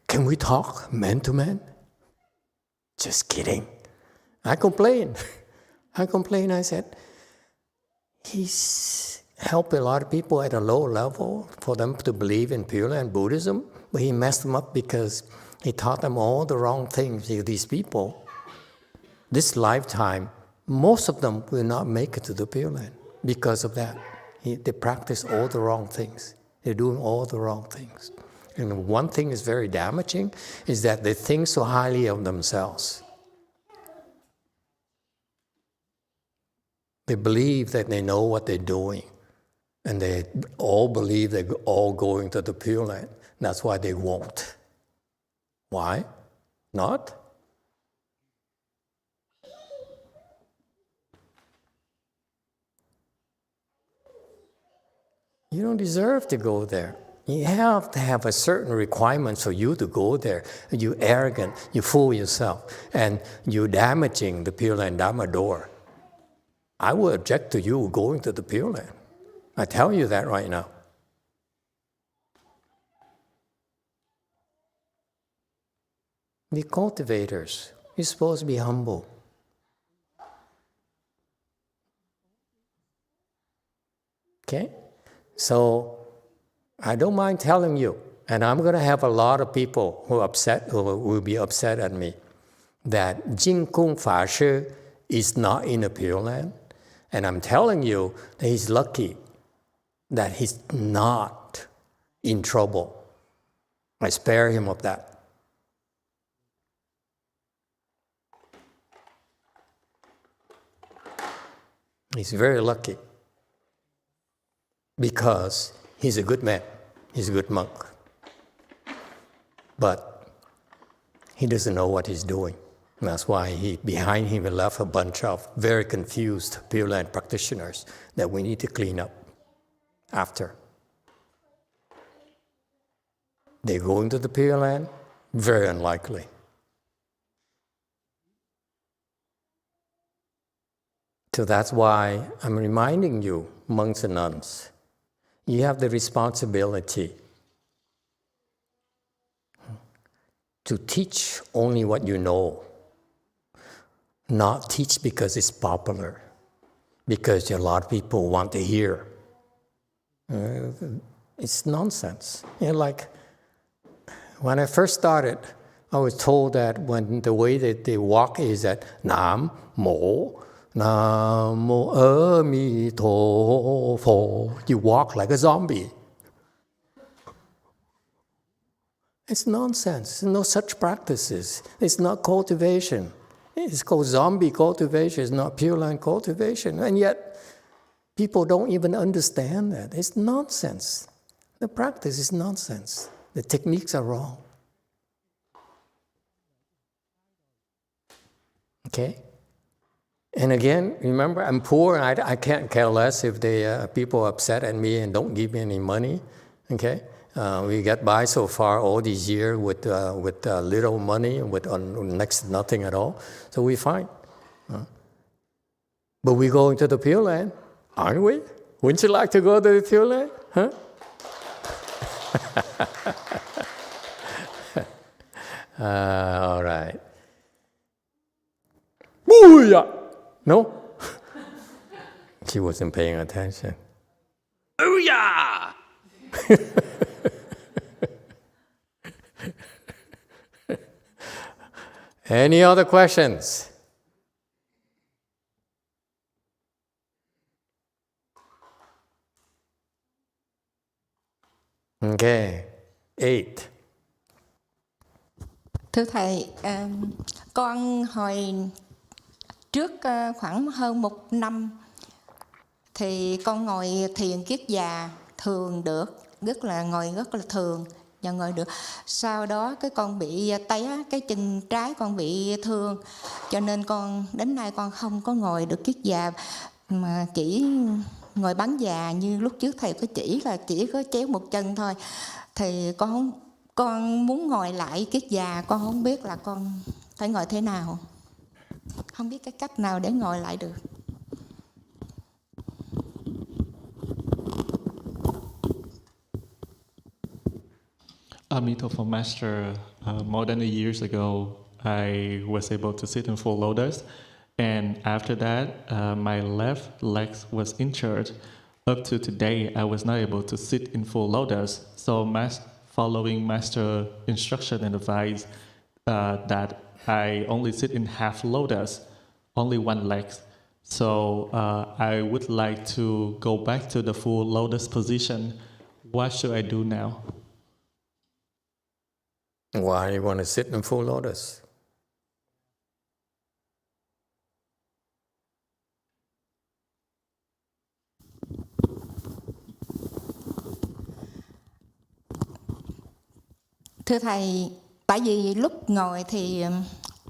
can we talk man to man? Just kidding. I complained. I said, he's helped a lot of people at a low level for them to believe in Pure Land Buddhism, but he messed them up because he taught them all the wrong things. These people, this lifetime, most of them will not make it to the Pure Land because of that. They practice all the wrong things. They're doing all the wrong things. And one thing is very damaging is that they think so highly of themselves. They believe that they know what they're doing. And they all believe they're all going to the Pure Land. That's why they won't. Why? Not? You don't deserve to go there. You have to have a certain requirement for you to go there. You're arrogant, you fool yourself, and you're damaging the Pure Land Dharma door. I would object to you going to the Pure Land. I tell you that right now. Be cultivators. You're supposed to be humble. Okay? So, I don't mind telling you, and I'm going to have a lot of people who will be upset at me, that Jing Kung Fa Shi is not in the Pure Land. And I'm telling you that he's lucky that he's not in trouble. I spare him of that. He's very lucky. because he's a good man, he's a good monk. But he doesn't know what he's doing. And that's why behind him he left a bunch of very confused Pure Land practitioners that we need to clean up after. They go into the Pure Land? Very unlikely. So that's why I'm reminding you, monks and nuns, you have the responsibility to teach only what you know, not teach because it's popular, because a lot of people want to hear. It's nonsense. Like when I first started, I was told that when the way that they walk is that Nam Mo Emitofuo. You walk like a zombie. It's nonsense. There's no such practices. It's not cultivation. It's called zombie cultivation. It's not Pure Land cultivation. And yet, people don't even understand that. It's nonsense. The practice is nonsense. The techniques are wrong. Okay? And again, remember, I'm poor. I can't care less if people are upset at me and don't give me any money. Okay? We get by so far all these years with little money and with next to nothing at all. So we're fine. But we go into the Pure Land, aren't we? Wouldn't you like to go to the Pure Land? Huh? All right. Booyah! No? She wasn't paying attention. Booyah! Any other questions? Okay, 8. Thưa Thầy, con hồi trước khoảng hơn 1 năm thì con ngồi thiền kiết già thường được, ngồi rất là thường và ngồi được. Sau đó cái con bị té cái chân trái, con bị thương, cho nên con đến nay con không có ngồi được kiết già mà chỉ ngồi bán già như lúc trước Thầy có chỉ là chỉ có chéo một chân thôi. Thì con muốn ngồi lại kiết già, con không biết là con phải ngồi thế nào, không biết cái cách nào để ngồi lại được. Emitofuo Master, more than a years ago, I was able to sit in full lotus, and after that, my left leg was injured. Up to today, I was not able to sit in full lotus. So, following Master instruction and advice, that I only sit in half lotus, only one leg. So, I would like to go back to the full lotus position. What should I do now? Why do you want to sit in full lotus? Thưa Thầy, tại vì lúc ngồi thì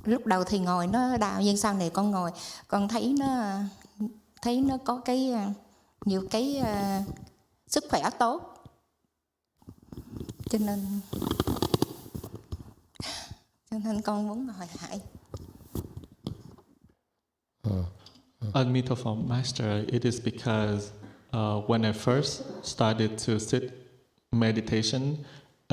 lúc đầu thì ngồi nó đau, nhưng sau này con ngồi con thấy nó có cái nhiều cái sức khỏe tốt, cho nên con muốn ngồi lại. Emitofuo Master, it is because when I first started to sit meditation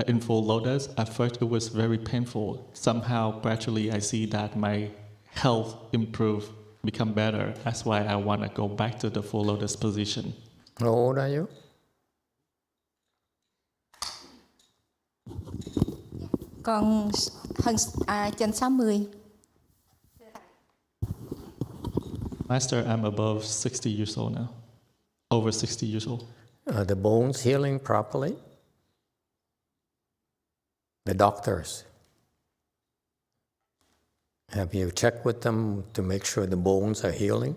in full lotus, at first it was very painful. Somehow, gradually, I see that my health improve, become better. That's why I want to go back to the full lotus position. How old are you? Con hơn trên 60. Master, I'm above 60 years old now. Over 60 years old. Are the bones healing properly? The doctors, have you checked with them to make sure the bones are healing?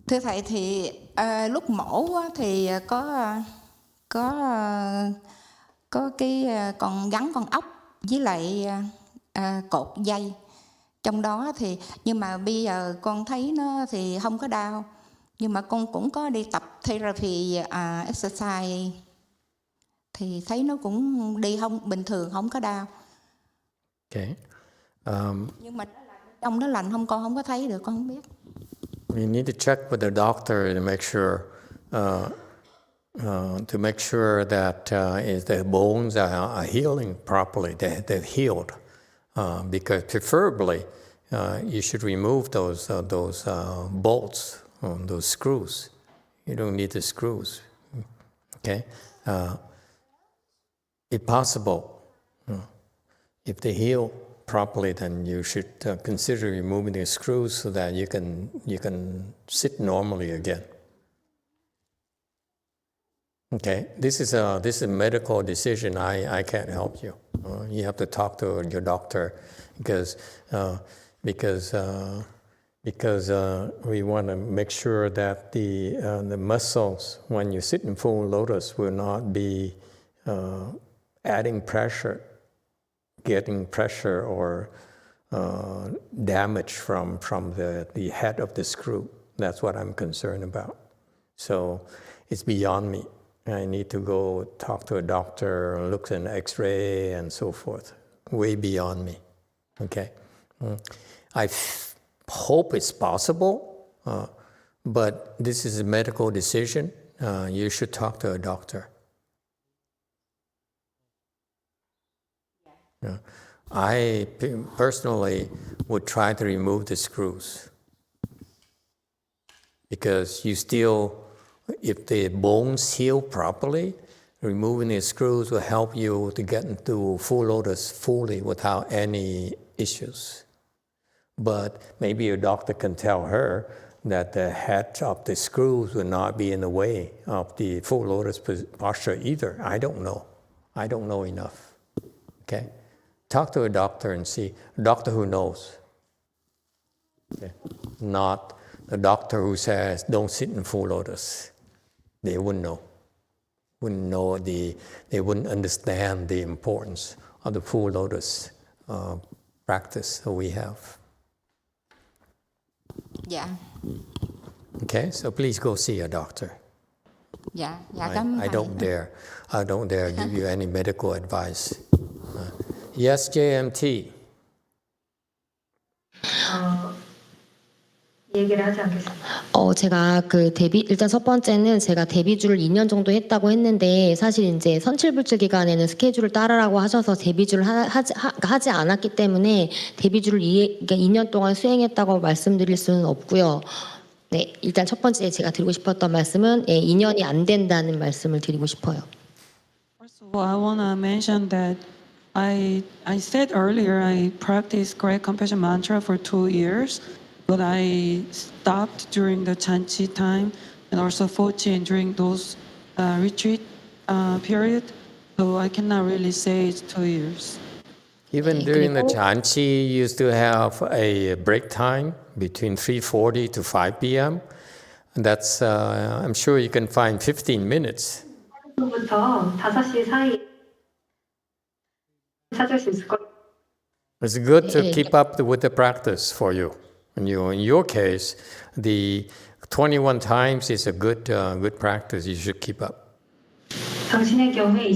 Thưa thầy thì lúc mổ á, thì có cái còn gắn con ốc với lại cột dây trong đó thì, nhưng mà bây giờ con thấy nó thì không có đau, nhưng mà con cũng có đi tập therapy exercise thì thấy nó cũng đi không bình thường, không có đau. Okay. Nhưng mà trong nó lạnh không, con không có thấy được, con không biết. You need to check with the doctor to make sure that if the bones are healing properly, they're healed. Because preferably, you should remove those bolts, those screws. You don't need the screws. Okay, if possible, if they heal properly, then you should consider removing the screws so that you can sit normally again. Okay, this is a medical decision. I can't help you. You have to talk to your doctor because we want to make sure that the muscles when you sit in full lotus will not be adding pressure, getting pressure or damage from the head of the screw. That's what I'm concerned about. So it's beyond me. I need to go talk to a doctor, look at an X-ray and so forth. Way beyond me. Okay, I hope it's possible, but this is a medical decision. You should talk to a doctor. I personally would try to remove the screws because you still, if the bones heal properly, removing the screws will help you to get into full lotus fully without any issues. But maybe your doctor can tell her that the head of the screws will not be in the way of the full lotus posture either. I don't know. I don't know enough. Okay? Talk to a doctor and see. A doctor who knows. Okay? Not a doctor who says, don't sit in full lotus. They wouldn't know. They wouldn't understand the importance of the full lotus practice that we have. Dạ. Okay, so please go see a doctor. Dạ, cảm ơn I thầy. I don't dare give you any medical advice. Yes, JMT. 얘기를 하지 않겠습니다. 제가 일단 첫 번째는 제가 데뷔주를 2년 정도 했다고 했는데 사실 이제 선칠불출 기간에는 스케줄을 따르라고 하셔서 데뷔주를 하지 않았기 때문에 데뷔주를 2년 동안 수행했다고 말씀드릴 수는 없고요. 네, 일단 첫 번째 제가 드리고 싶었던 말씀은 2년이 안 된다는 말씀을 드리고 싶어요. First of all, I want to mention that I said earlier I practiced Great Compassion Mantra for 2 years. But I stopped during the Chanchi time and also Fochin during those retreat period. So I cannot really say it's 2 years. Even during the Chanchi, you still have a break time between 3:40 to 5 p.m. And that's, I'm sure you can find 15 minutes. 부터 5시 사이 찾을 수 있을 거예요. It's good to keep up with the practice for you. In your case, the 21 times is a good practice. You should keep up. 당신의 경우에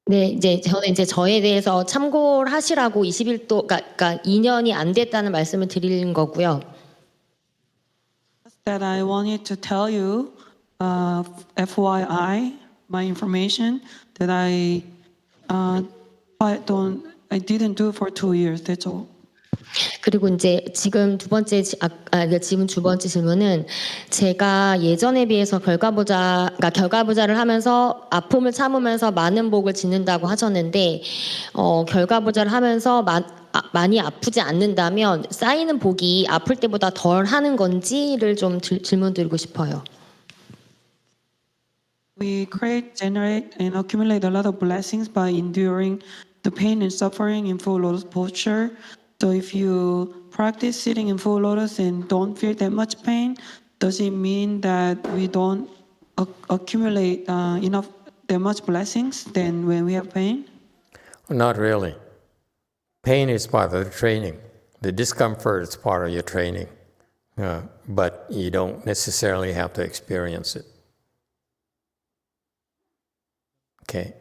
네, 이제 저는 이제 저에 대해서 참고를 하시라고 21도, 그러니까 2년이 안 됐다는 말씀을 드리는 거고요. That I wanted to tell you, FYI, my information that I didn't do for 2 years. That's all. 그리고 이제 지금 두 번째 질문은 제가 예전에 비해서 결과보자를 하면서 아픔을 참으면서 많은 복을 짓는다고 하셨는데 결과보자를 하면서 많이 아프지 않는다면 쌓이는 복이 아플 때보다 덜 하는 건지를 좀 질문드리고 싶어요. We create, generate, and accumulate a lot of blessings by enduring the pain and suffering in full lotus posture. So if you practice sitting in full lotus and don't feel that much pain, does it mean that we don't accumulate enough that much blessings than when we have pain? Not really. Pain is part of the training. The discomfort is part of your training. But you don't necessarily have to experience it. Okay.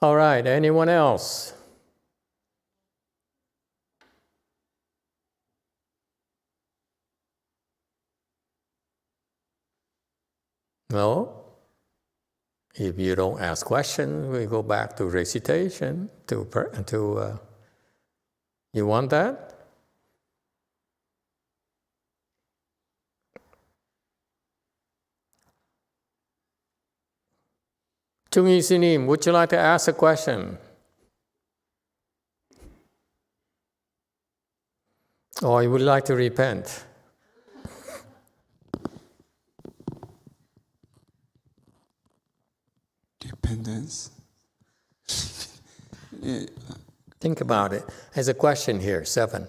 All right, anyone else? No? If you don't ask questions, we go back to recitation. You want that? Chung-yi Sinim, would you like to ask a question? Or you would like to repent? Dependence. Think about it. There's a question here, 7.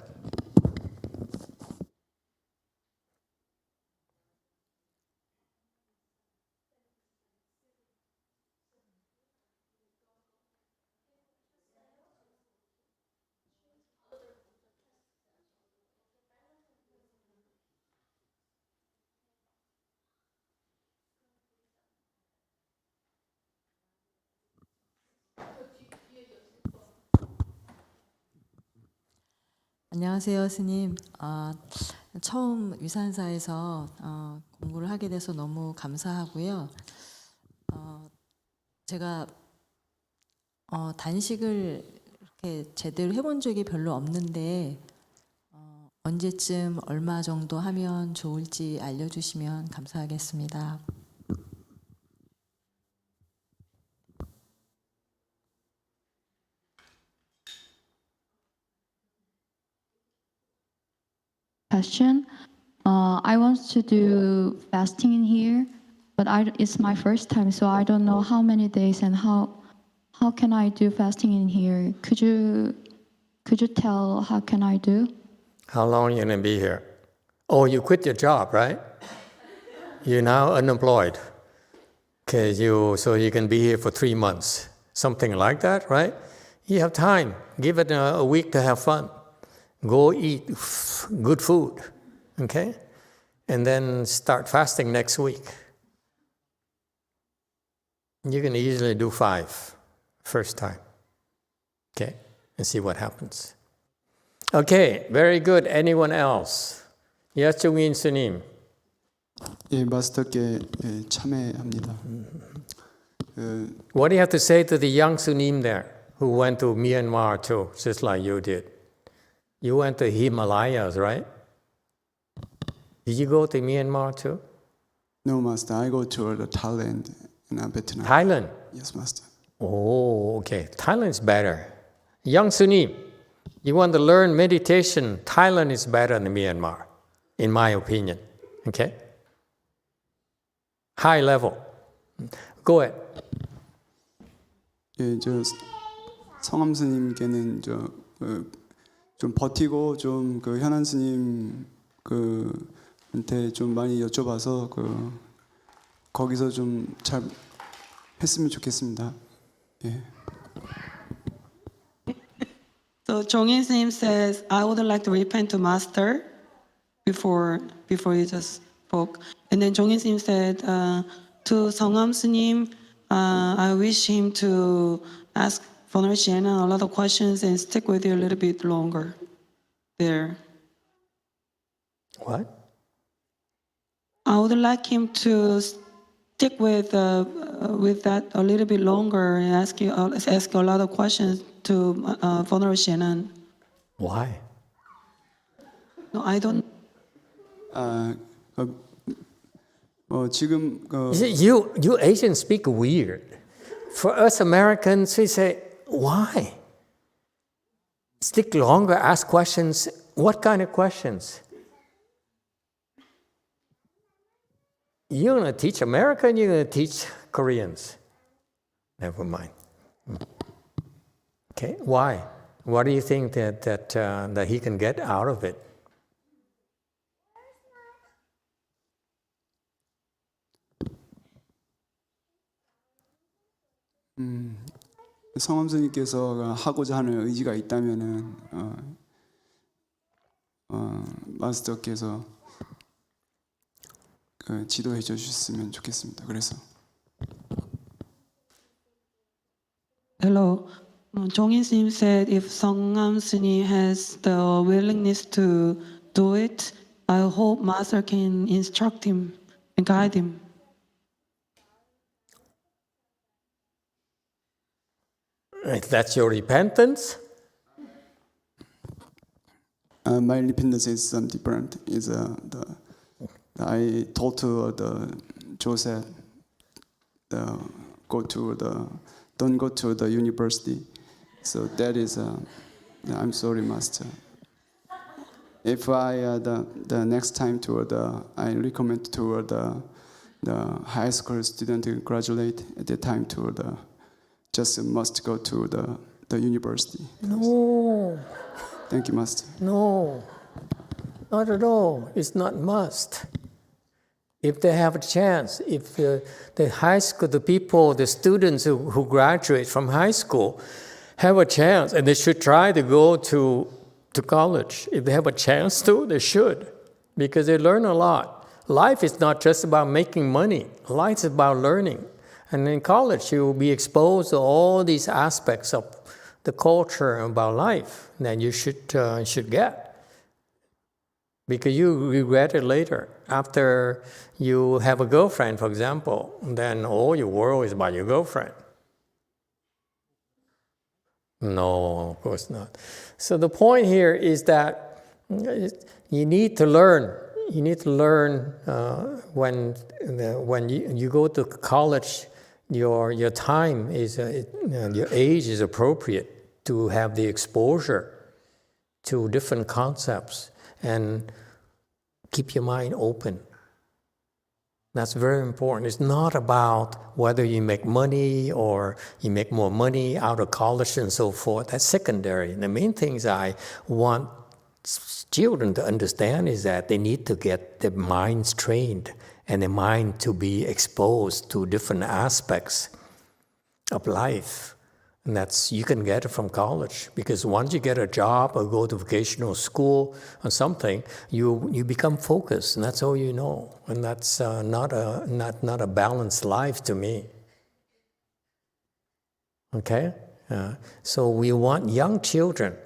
안녕하세요, 스님. 처음 유산사에서 공부를 하게 돼서 너무 감사하고요. 제가 단식을 이렇게 제대로 해본 적이 별로 없는데 언제쯤 얼마 정도 하면 좋을지 알려주시면 감사하겠습니다. Question. I want to do fasting in here, but it's my first time, so I don't know how many days and how can I do fasting in here. Could you tell how can I do? How long are you going to be here? Oh, you quit your job, right? You're now unemployed. Okay, so you can be here for 3 months. Something like that, right? You have time. Give it a week to have fun. Go eat good food, okay? And then start fasting next week. You can easily do 5 first time, okay? And see what happens. Okay, very good. Anyone else? Yes, Chung-in Sunim. 예, 마스터께 참여합니다. What do you have to say to the young Sunim there who went to Myanmar too, just like you did? You went to Himalayas, right? Did you go to Myanmar too? No, Master. I go to Thailand and Vietnam. Thailand? Yes, Master. Oh, okay. Thailand is better. Young Sunim, you want to learn meditation, Thailand is better than Myanmar, in my opinion. Okay? High level. Go ahead. 예, 저 성암 스님께는 좀 버티고 좀 그 현안 스님 한테 좀 많이 여쭤봐서 거기서 좀 잘 했으면 좋겠습니다. 예. So Jong-in S님 says, I would like to repent to Master before he just spoke. And then Jong-in S님 said to Songam S님, I wish him to ask Venerable Shannon a lot of questions and stick with you a little bit longer there. What? I would like him to stick with that a little bit longer and ask a lot of questions to Venerable Shannon. Why? No, I don't. 지금 You Asians speak weird. For us Americans, we say, why? Stick longer, ask questions. What kind of questions? You're going to teach American, you're going to teach Koreans. Never mind. Okay, why? What do you think that he can get out of it? 성함 스님께서 하고자 하는 의지가 있다면은 마스터께서 지도해 주셨으면 좋겠습니다. 그래서. Hello. Jongin Sim said if Songnam Suni has the willingness to do it, I hope Master can instruct him and guide him. If that's your repentance? My repentance is some different. Is I told to the Joseph, don't go to the university. So that is I'm sorry, Master. If I the next time I recommend to the high school student to graduate at the time just must go to the university. No. Thank you, Master. No, not at all. It's not must. If they have a chance, if the high school, the students who graduate from high school have a chance, and they should try to go to college. If they have a chance to, they should, because they learn a lot. Life is not just about making money. Life is about learning. And in college, you will be exposed to all these aspects of the culture about life that you should get. Because you regret it later. After you have a girlfriend, for example, then all your world is about your girlfriend. No, of course not. So the point here is that you need to learn. You need to learn when you go to college. Your time is your age is appropriate to have the exposure to different concepts and keep your mind open. That's very important. It's not about whether you make money or you make more money out of college and so forth. That's secondary. The main things I want children to understand is that they need to get their minds trained and their mind to be exposed to different aspects of life. And you can get it from college, because once you get a job or go to vocational school or something, you become focused, and that's all you know. And that's not a balanced life to me. Okay? So we want young children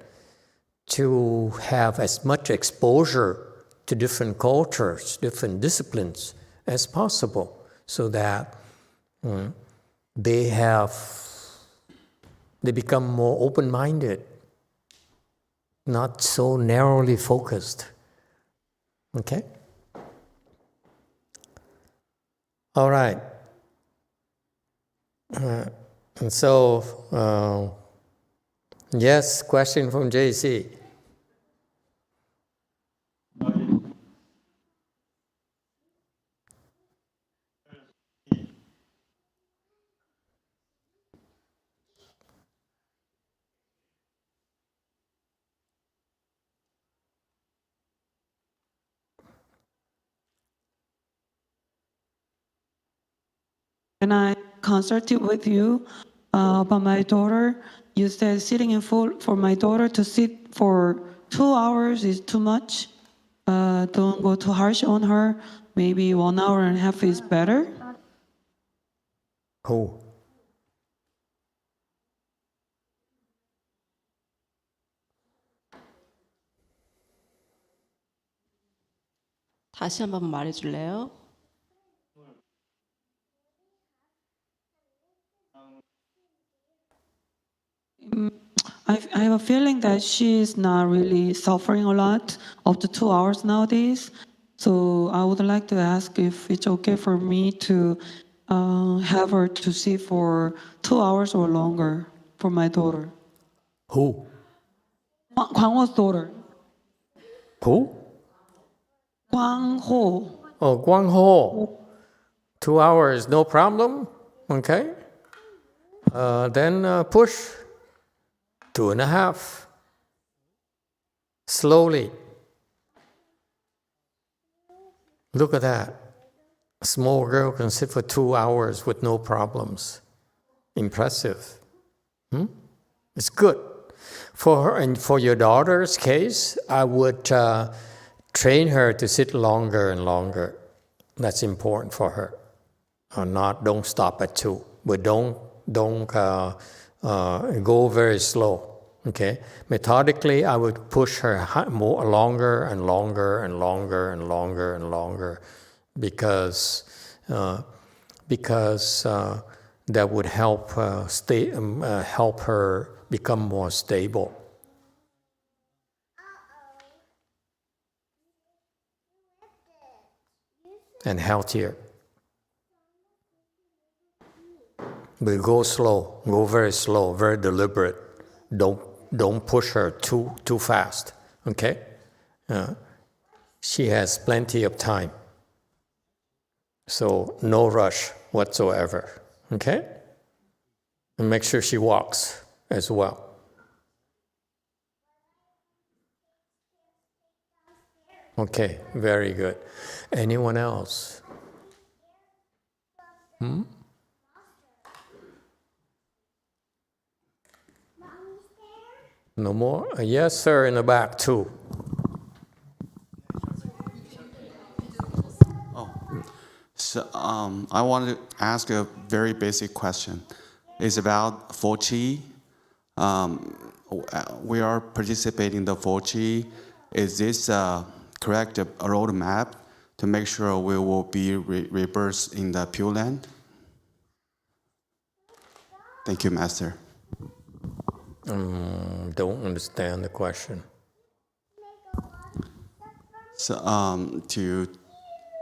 to have as much exposure to different cultures, different disciplines as possible, so that they become more open-minded, not so narrowly focused. Okay? All right. And so, yes, question from JC. When I consulted with you about my daughter, you said sitting in full for my daughter to sit for 2 hours is too much. Don't go too harsh on her. Maybe 1 hour and a half is better. Who? 다시 한번 말해줄래요? I have a feeling that she is not really suffering a lot of the 2 hours nowadays. So I would like to ask if it's okay for me to have her to sit for 2 hours or longer for my daughter. Who? Gwangho's daughter. Who? Gwangho. Oh, Guangho. 2 hours, no problem. Okay. Then push 2.5. Slowly. Look at that. A small girl can sit for 2 hours with no problems. Impressive. It's good. For her, and for your daughter's case, I would train her to sit longer and longer. That's important for her. Don't stop at 2, but don't go very slow. Okay, methodically, I would push her more longer and longer and longer and longer and longer, because that would help help her become more stable and healthier. But go slow, go very slow, very deliberate. Don't push her too fast, okay? She has plenty of time. So no rush whatsoever, okay? And make sure she walks as well. Okay, very good. Anyone else? No more? Yes, sir, in the back too. So I want to ask a very basic question. It's about 4Chi. We are participating in the 4Chi. Is this correct roadmap to make sure we will be rebirthed in the Pure Land? Thank you, Master. Don't understand the question. So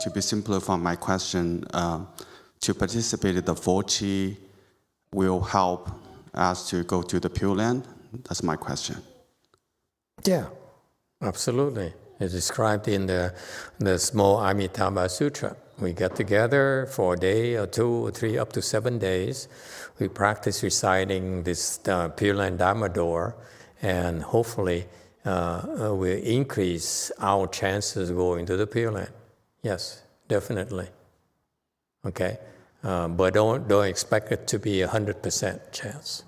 to be simplify my question, to participate in the 4Chi will help us to go to the Pure Land? That's my question. Yeah, absolutely. It's described in the small Amitabha Sutra. We get together for a day or 2 or 3, up to 7 days. We practice reciting this Pure Land Dharma door, and hopefully we'll increase our chances of going to the Pure Land. Yes, definitely. Okay, but don't expect it to be 100% chance.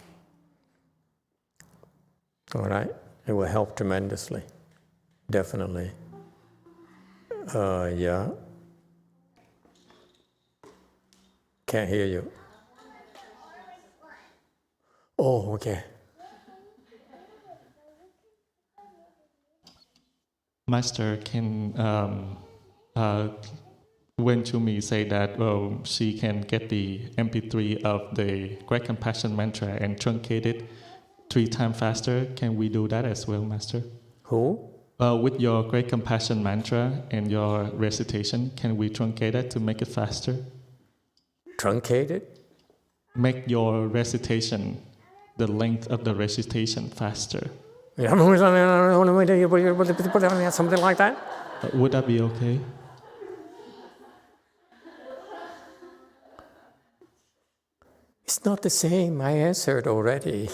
All right, it will help tremendously. Definitely. Yeah. Can't hear you. Oh, okay. Master, can when Chumi say that she can get the MP3 of the Great Compassion Mantra and truncate it 3 times faster, can we do that as well, Master? Who? With your Great Compassion Mantra and your recitation, can we truncate it to make it faster? Truncate it? Make your recitation, the length of the recitation faster. Something like that? Would that be okay? It's not the same. I answered already.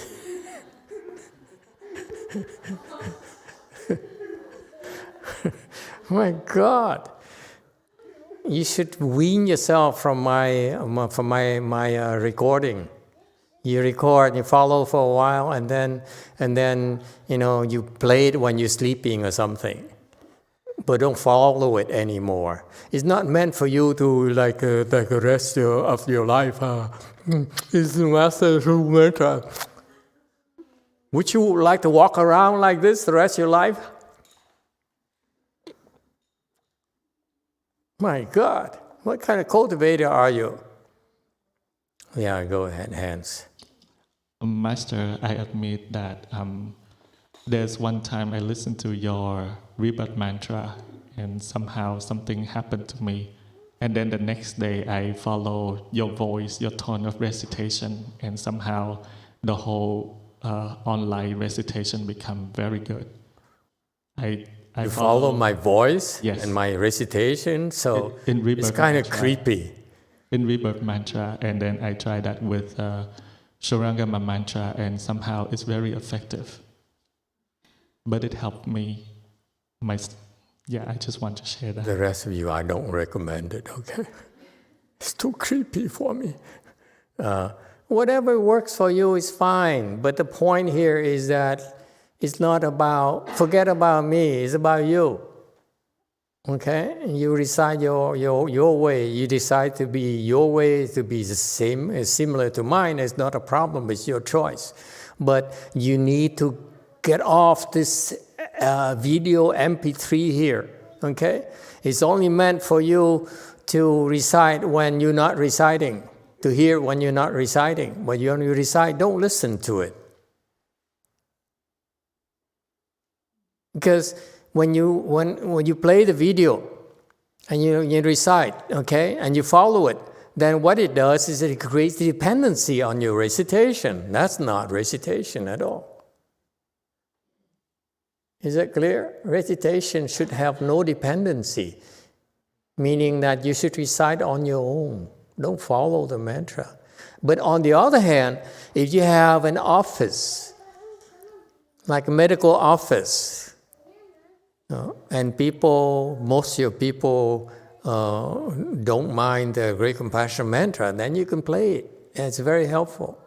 My God. You should wean yourself from my recording. You record, you follow for a while, and then you play it when you're sleeping or something. But don't follow it anymore. It's not meant for you to like the rest of your life. It's the Master True Mantra. Would you like to walk around like this the rest of your life? My God, what kind of cultivator are you? Yeah, go ahead, Hans. Master, I admit that there's one time I listened to your rebirth mantra and somehow something happened to me. And then the next day I follow your voice, your tone of recitation, and somehow the whole online recitation become very good. You follow my voice? Yes. And my recitation? So in it's kind of creepy. In rebirth mantra, and then I try that with Shurangama mantra, and somehow it's very effective. But it helped me I just want to share that. The rest of you, I don't recommend it, okay? It's too creepy for me. Whatever works for you is fine, but the point here is that it's not about, forget about me, it's about you. Okay? And you recite your way, you decide to be your way, to be the same, similar to mine, it's not a problem, it's your choice. But you need to get off this video MP3 here, okay? It's only meant for you to recite when you're not reciting, to hear when you're not reciting. When you recite, don't listen to it. Because when you play the video and you recite, okay, and you follow it, then what it does is it creates dependency on your recitation. That's not recitation at all. Is that clear? Recitation should have no dependency, meaning that you should recite on your own. Don't follow the mantra. But on the other hand, if you have an office, like a medical office, and most of your people don't mind the Great Compassion mantra, then you can play it. And it's very helpful.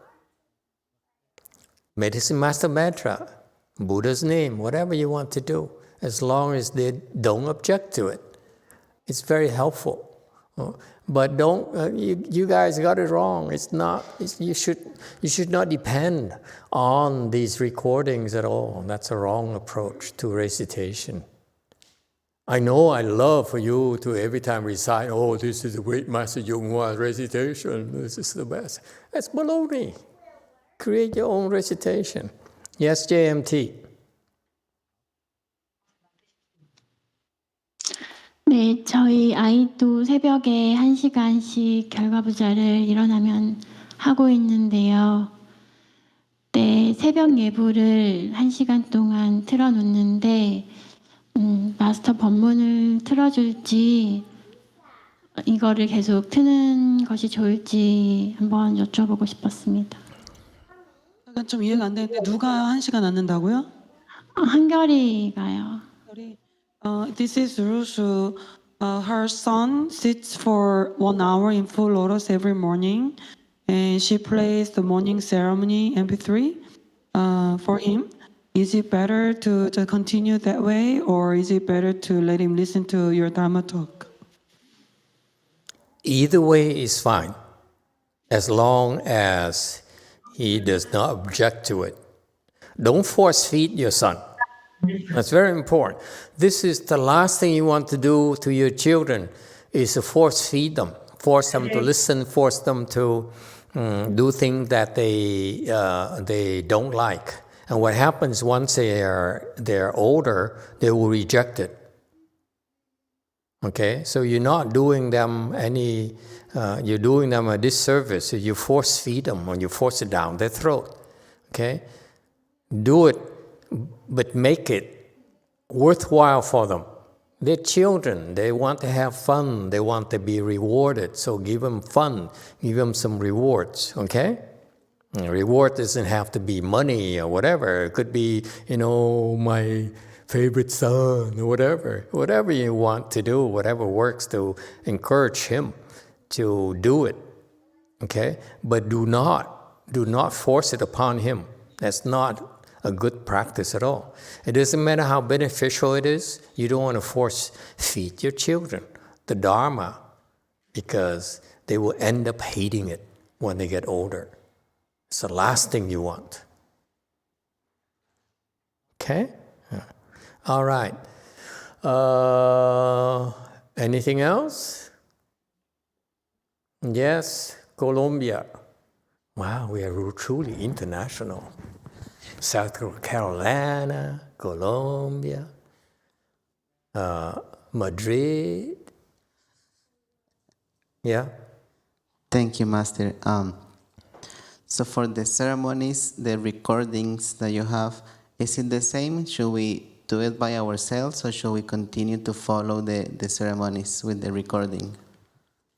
Medicine Master mantra, Buddha's name, whatever you want to do, as long as they don't object to it. It's very helpful. But don't, you guys got it wrong. It's not, you should not depend on these recordings at all. That's a wrong approach to recitation. I know I love for you to every time recite, oh, this is the great Master YongHua recitation, this is the best. That's baloney. Create your own recitation. Yes, JMT. 네, 저희 아이도 새벽에 1시간씩 결과부자를 일어나면 하고 있는데요. 네, 새벽 예불을 1시간 동안 틀어놓는데 마스터 법문을 틀어줄지 이거를 계속 트는 것이 좋을지 한번 여쭤보고 싶었습니다. 약간 좀 이해가 안 되는데 누가 1시간 앉는다고요? 한결이가요. This is Rusu. Her son sits for 1 hour in full lotus every morning, and she plays the morning ceremony MP3 for him. Is it better to continue that way, or is it better to let him listen to your Dharma talk? Either way is fine, as long as he does not object to it. Don't force feed your son. That's very important. This is the last thing you want to do to your children, is to force feed them, force them to listen, force them to do things that they don't like. And what happens once they're older, they will reject it. Okay, so you're not doing them you're doing them a disservice if you force feed them or you force it down their throat. Okay, do it, but make it worthwhile for them. They're children, they want to have fun, they want to be rewarded, so give them fun, give them some rewards, okay? And reward doesn't have to be money or whatever, it could be, my favorite son or whatever you want to do, whatever works to encourage him to do it, okay? But do not force it upon him. That's not a good practice at all. It doesn't matter how beneficial it is, you don't want to force feed your children the Dharma, because they will end up hating it when they get older. It's the last thing you want. Okay? All right. Anything else? Yes, Colombia. Wow, we are truly international. South Carolina, Colombia, Madrid. Yeah. Thank you, Master. So for the ceremonies, the recordings that you have, is it the same? Should we do it by ourselves, or should we continue to follow the ceremonies with the recording?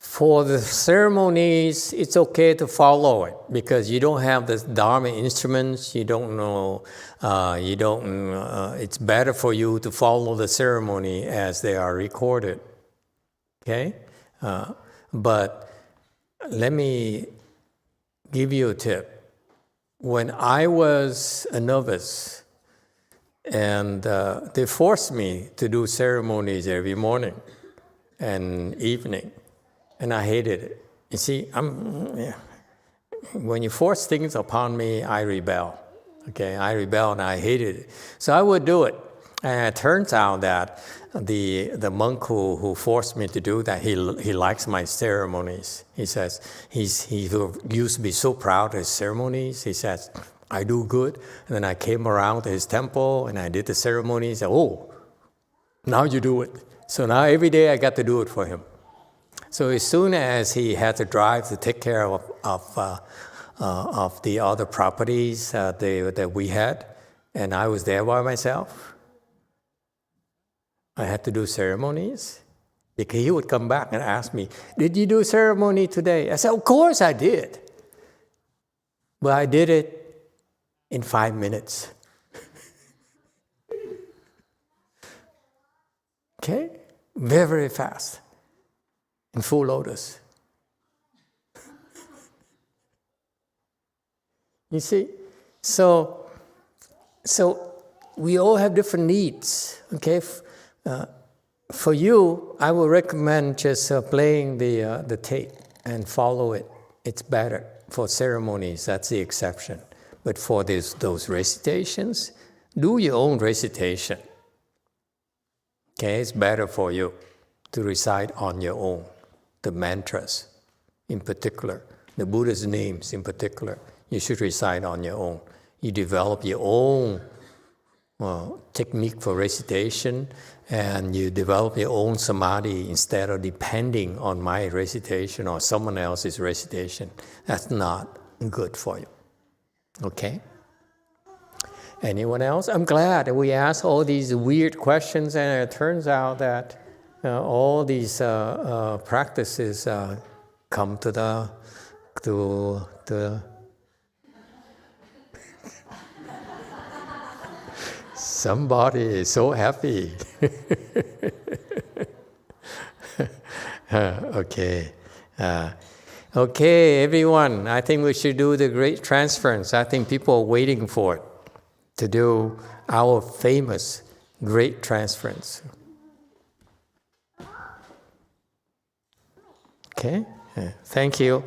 For the ceremonies, it's okay to follow it because you don't have the Dharma instruments. You don't know. It's better for you to follow the ceremony as they are recorded. Okay, but let me give you a tip. When I was a novice, and they forced me to do ceremonies every morning and evening. And I hated it. You see, when you force things upon me, I rebel. Okay, I rebel and I hated it. So I would do it. And it turns out that the monk who forced me to do that, he likes my ceremonies. He says, he used to be so proud of his ceremonies. He says, I do good. And then I came around to his temple and I did the ceremonies. Said, oh, now you do it. So now every day I got to do it for him. So as soon as he had to drive to take care of the other properties that we had, and I was there by myself, I had to do ceremonies. Because he would come back and ask me, did you do ceremony today? I said, of course I did. But I did it in 5 minutes. Okay? Very, very fast. In full lotus. You see? So we all have different needs. Okay? For you, I would recommend just playing the tape and follow it. It's better. For ceremonies, that's the exception. But for those recitations, do your own recitation. Okay? It's better for you to recite on your own. The mantras, in particular, the Buddha's names in particular, you should recite on your own. You develop your own technique for recitation, and you develop your own samadhi instead of depending on my recitation or someone else's recitation. That's not good for you. Okay? Anyone else? I'm glad that we asked all these weird questions, and it turns out that all these practices come to the somebody is so happy. Okay. Okay, everyone. I think we should do the great transference. I think people are waiting for it to do our famous great transference. Okay, thank you.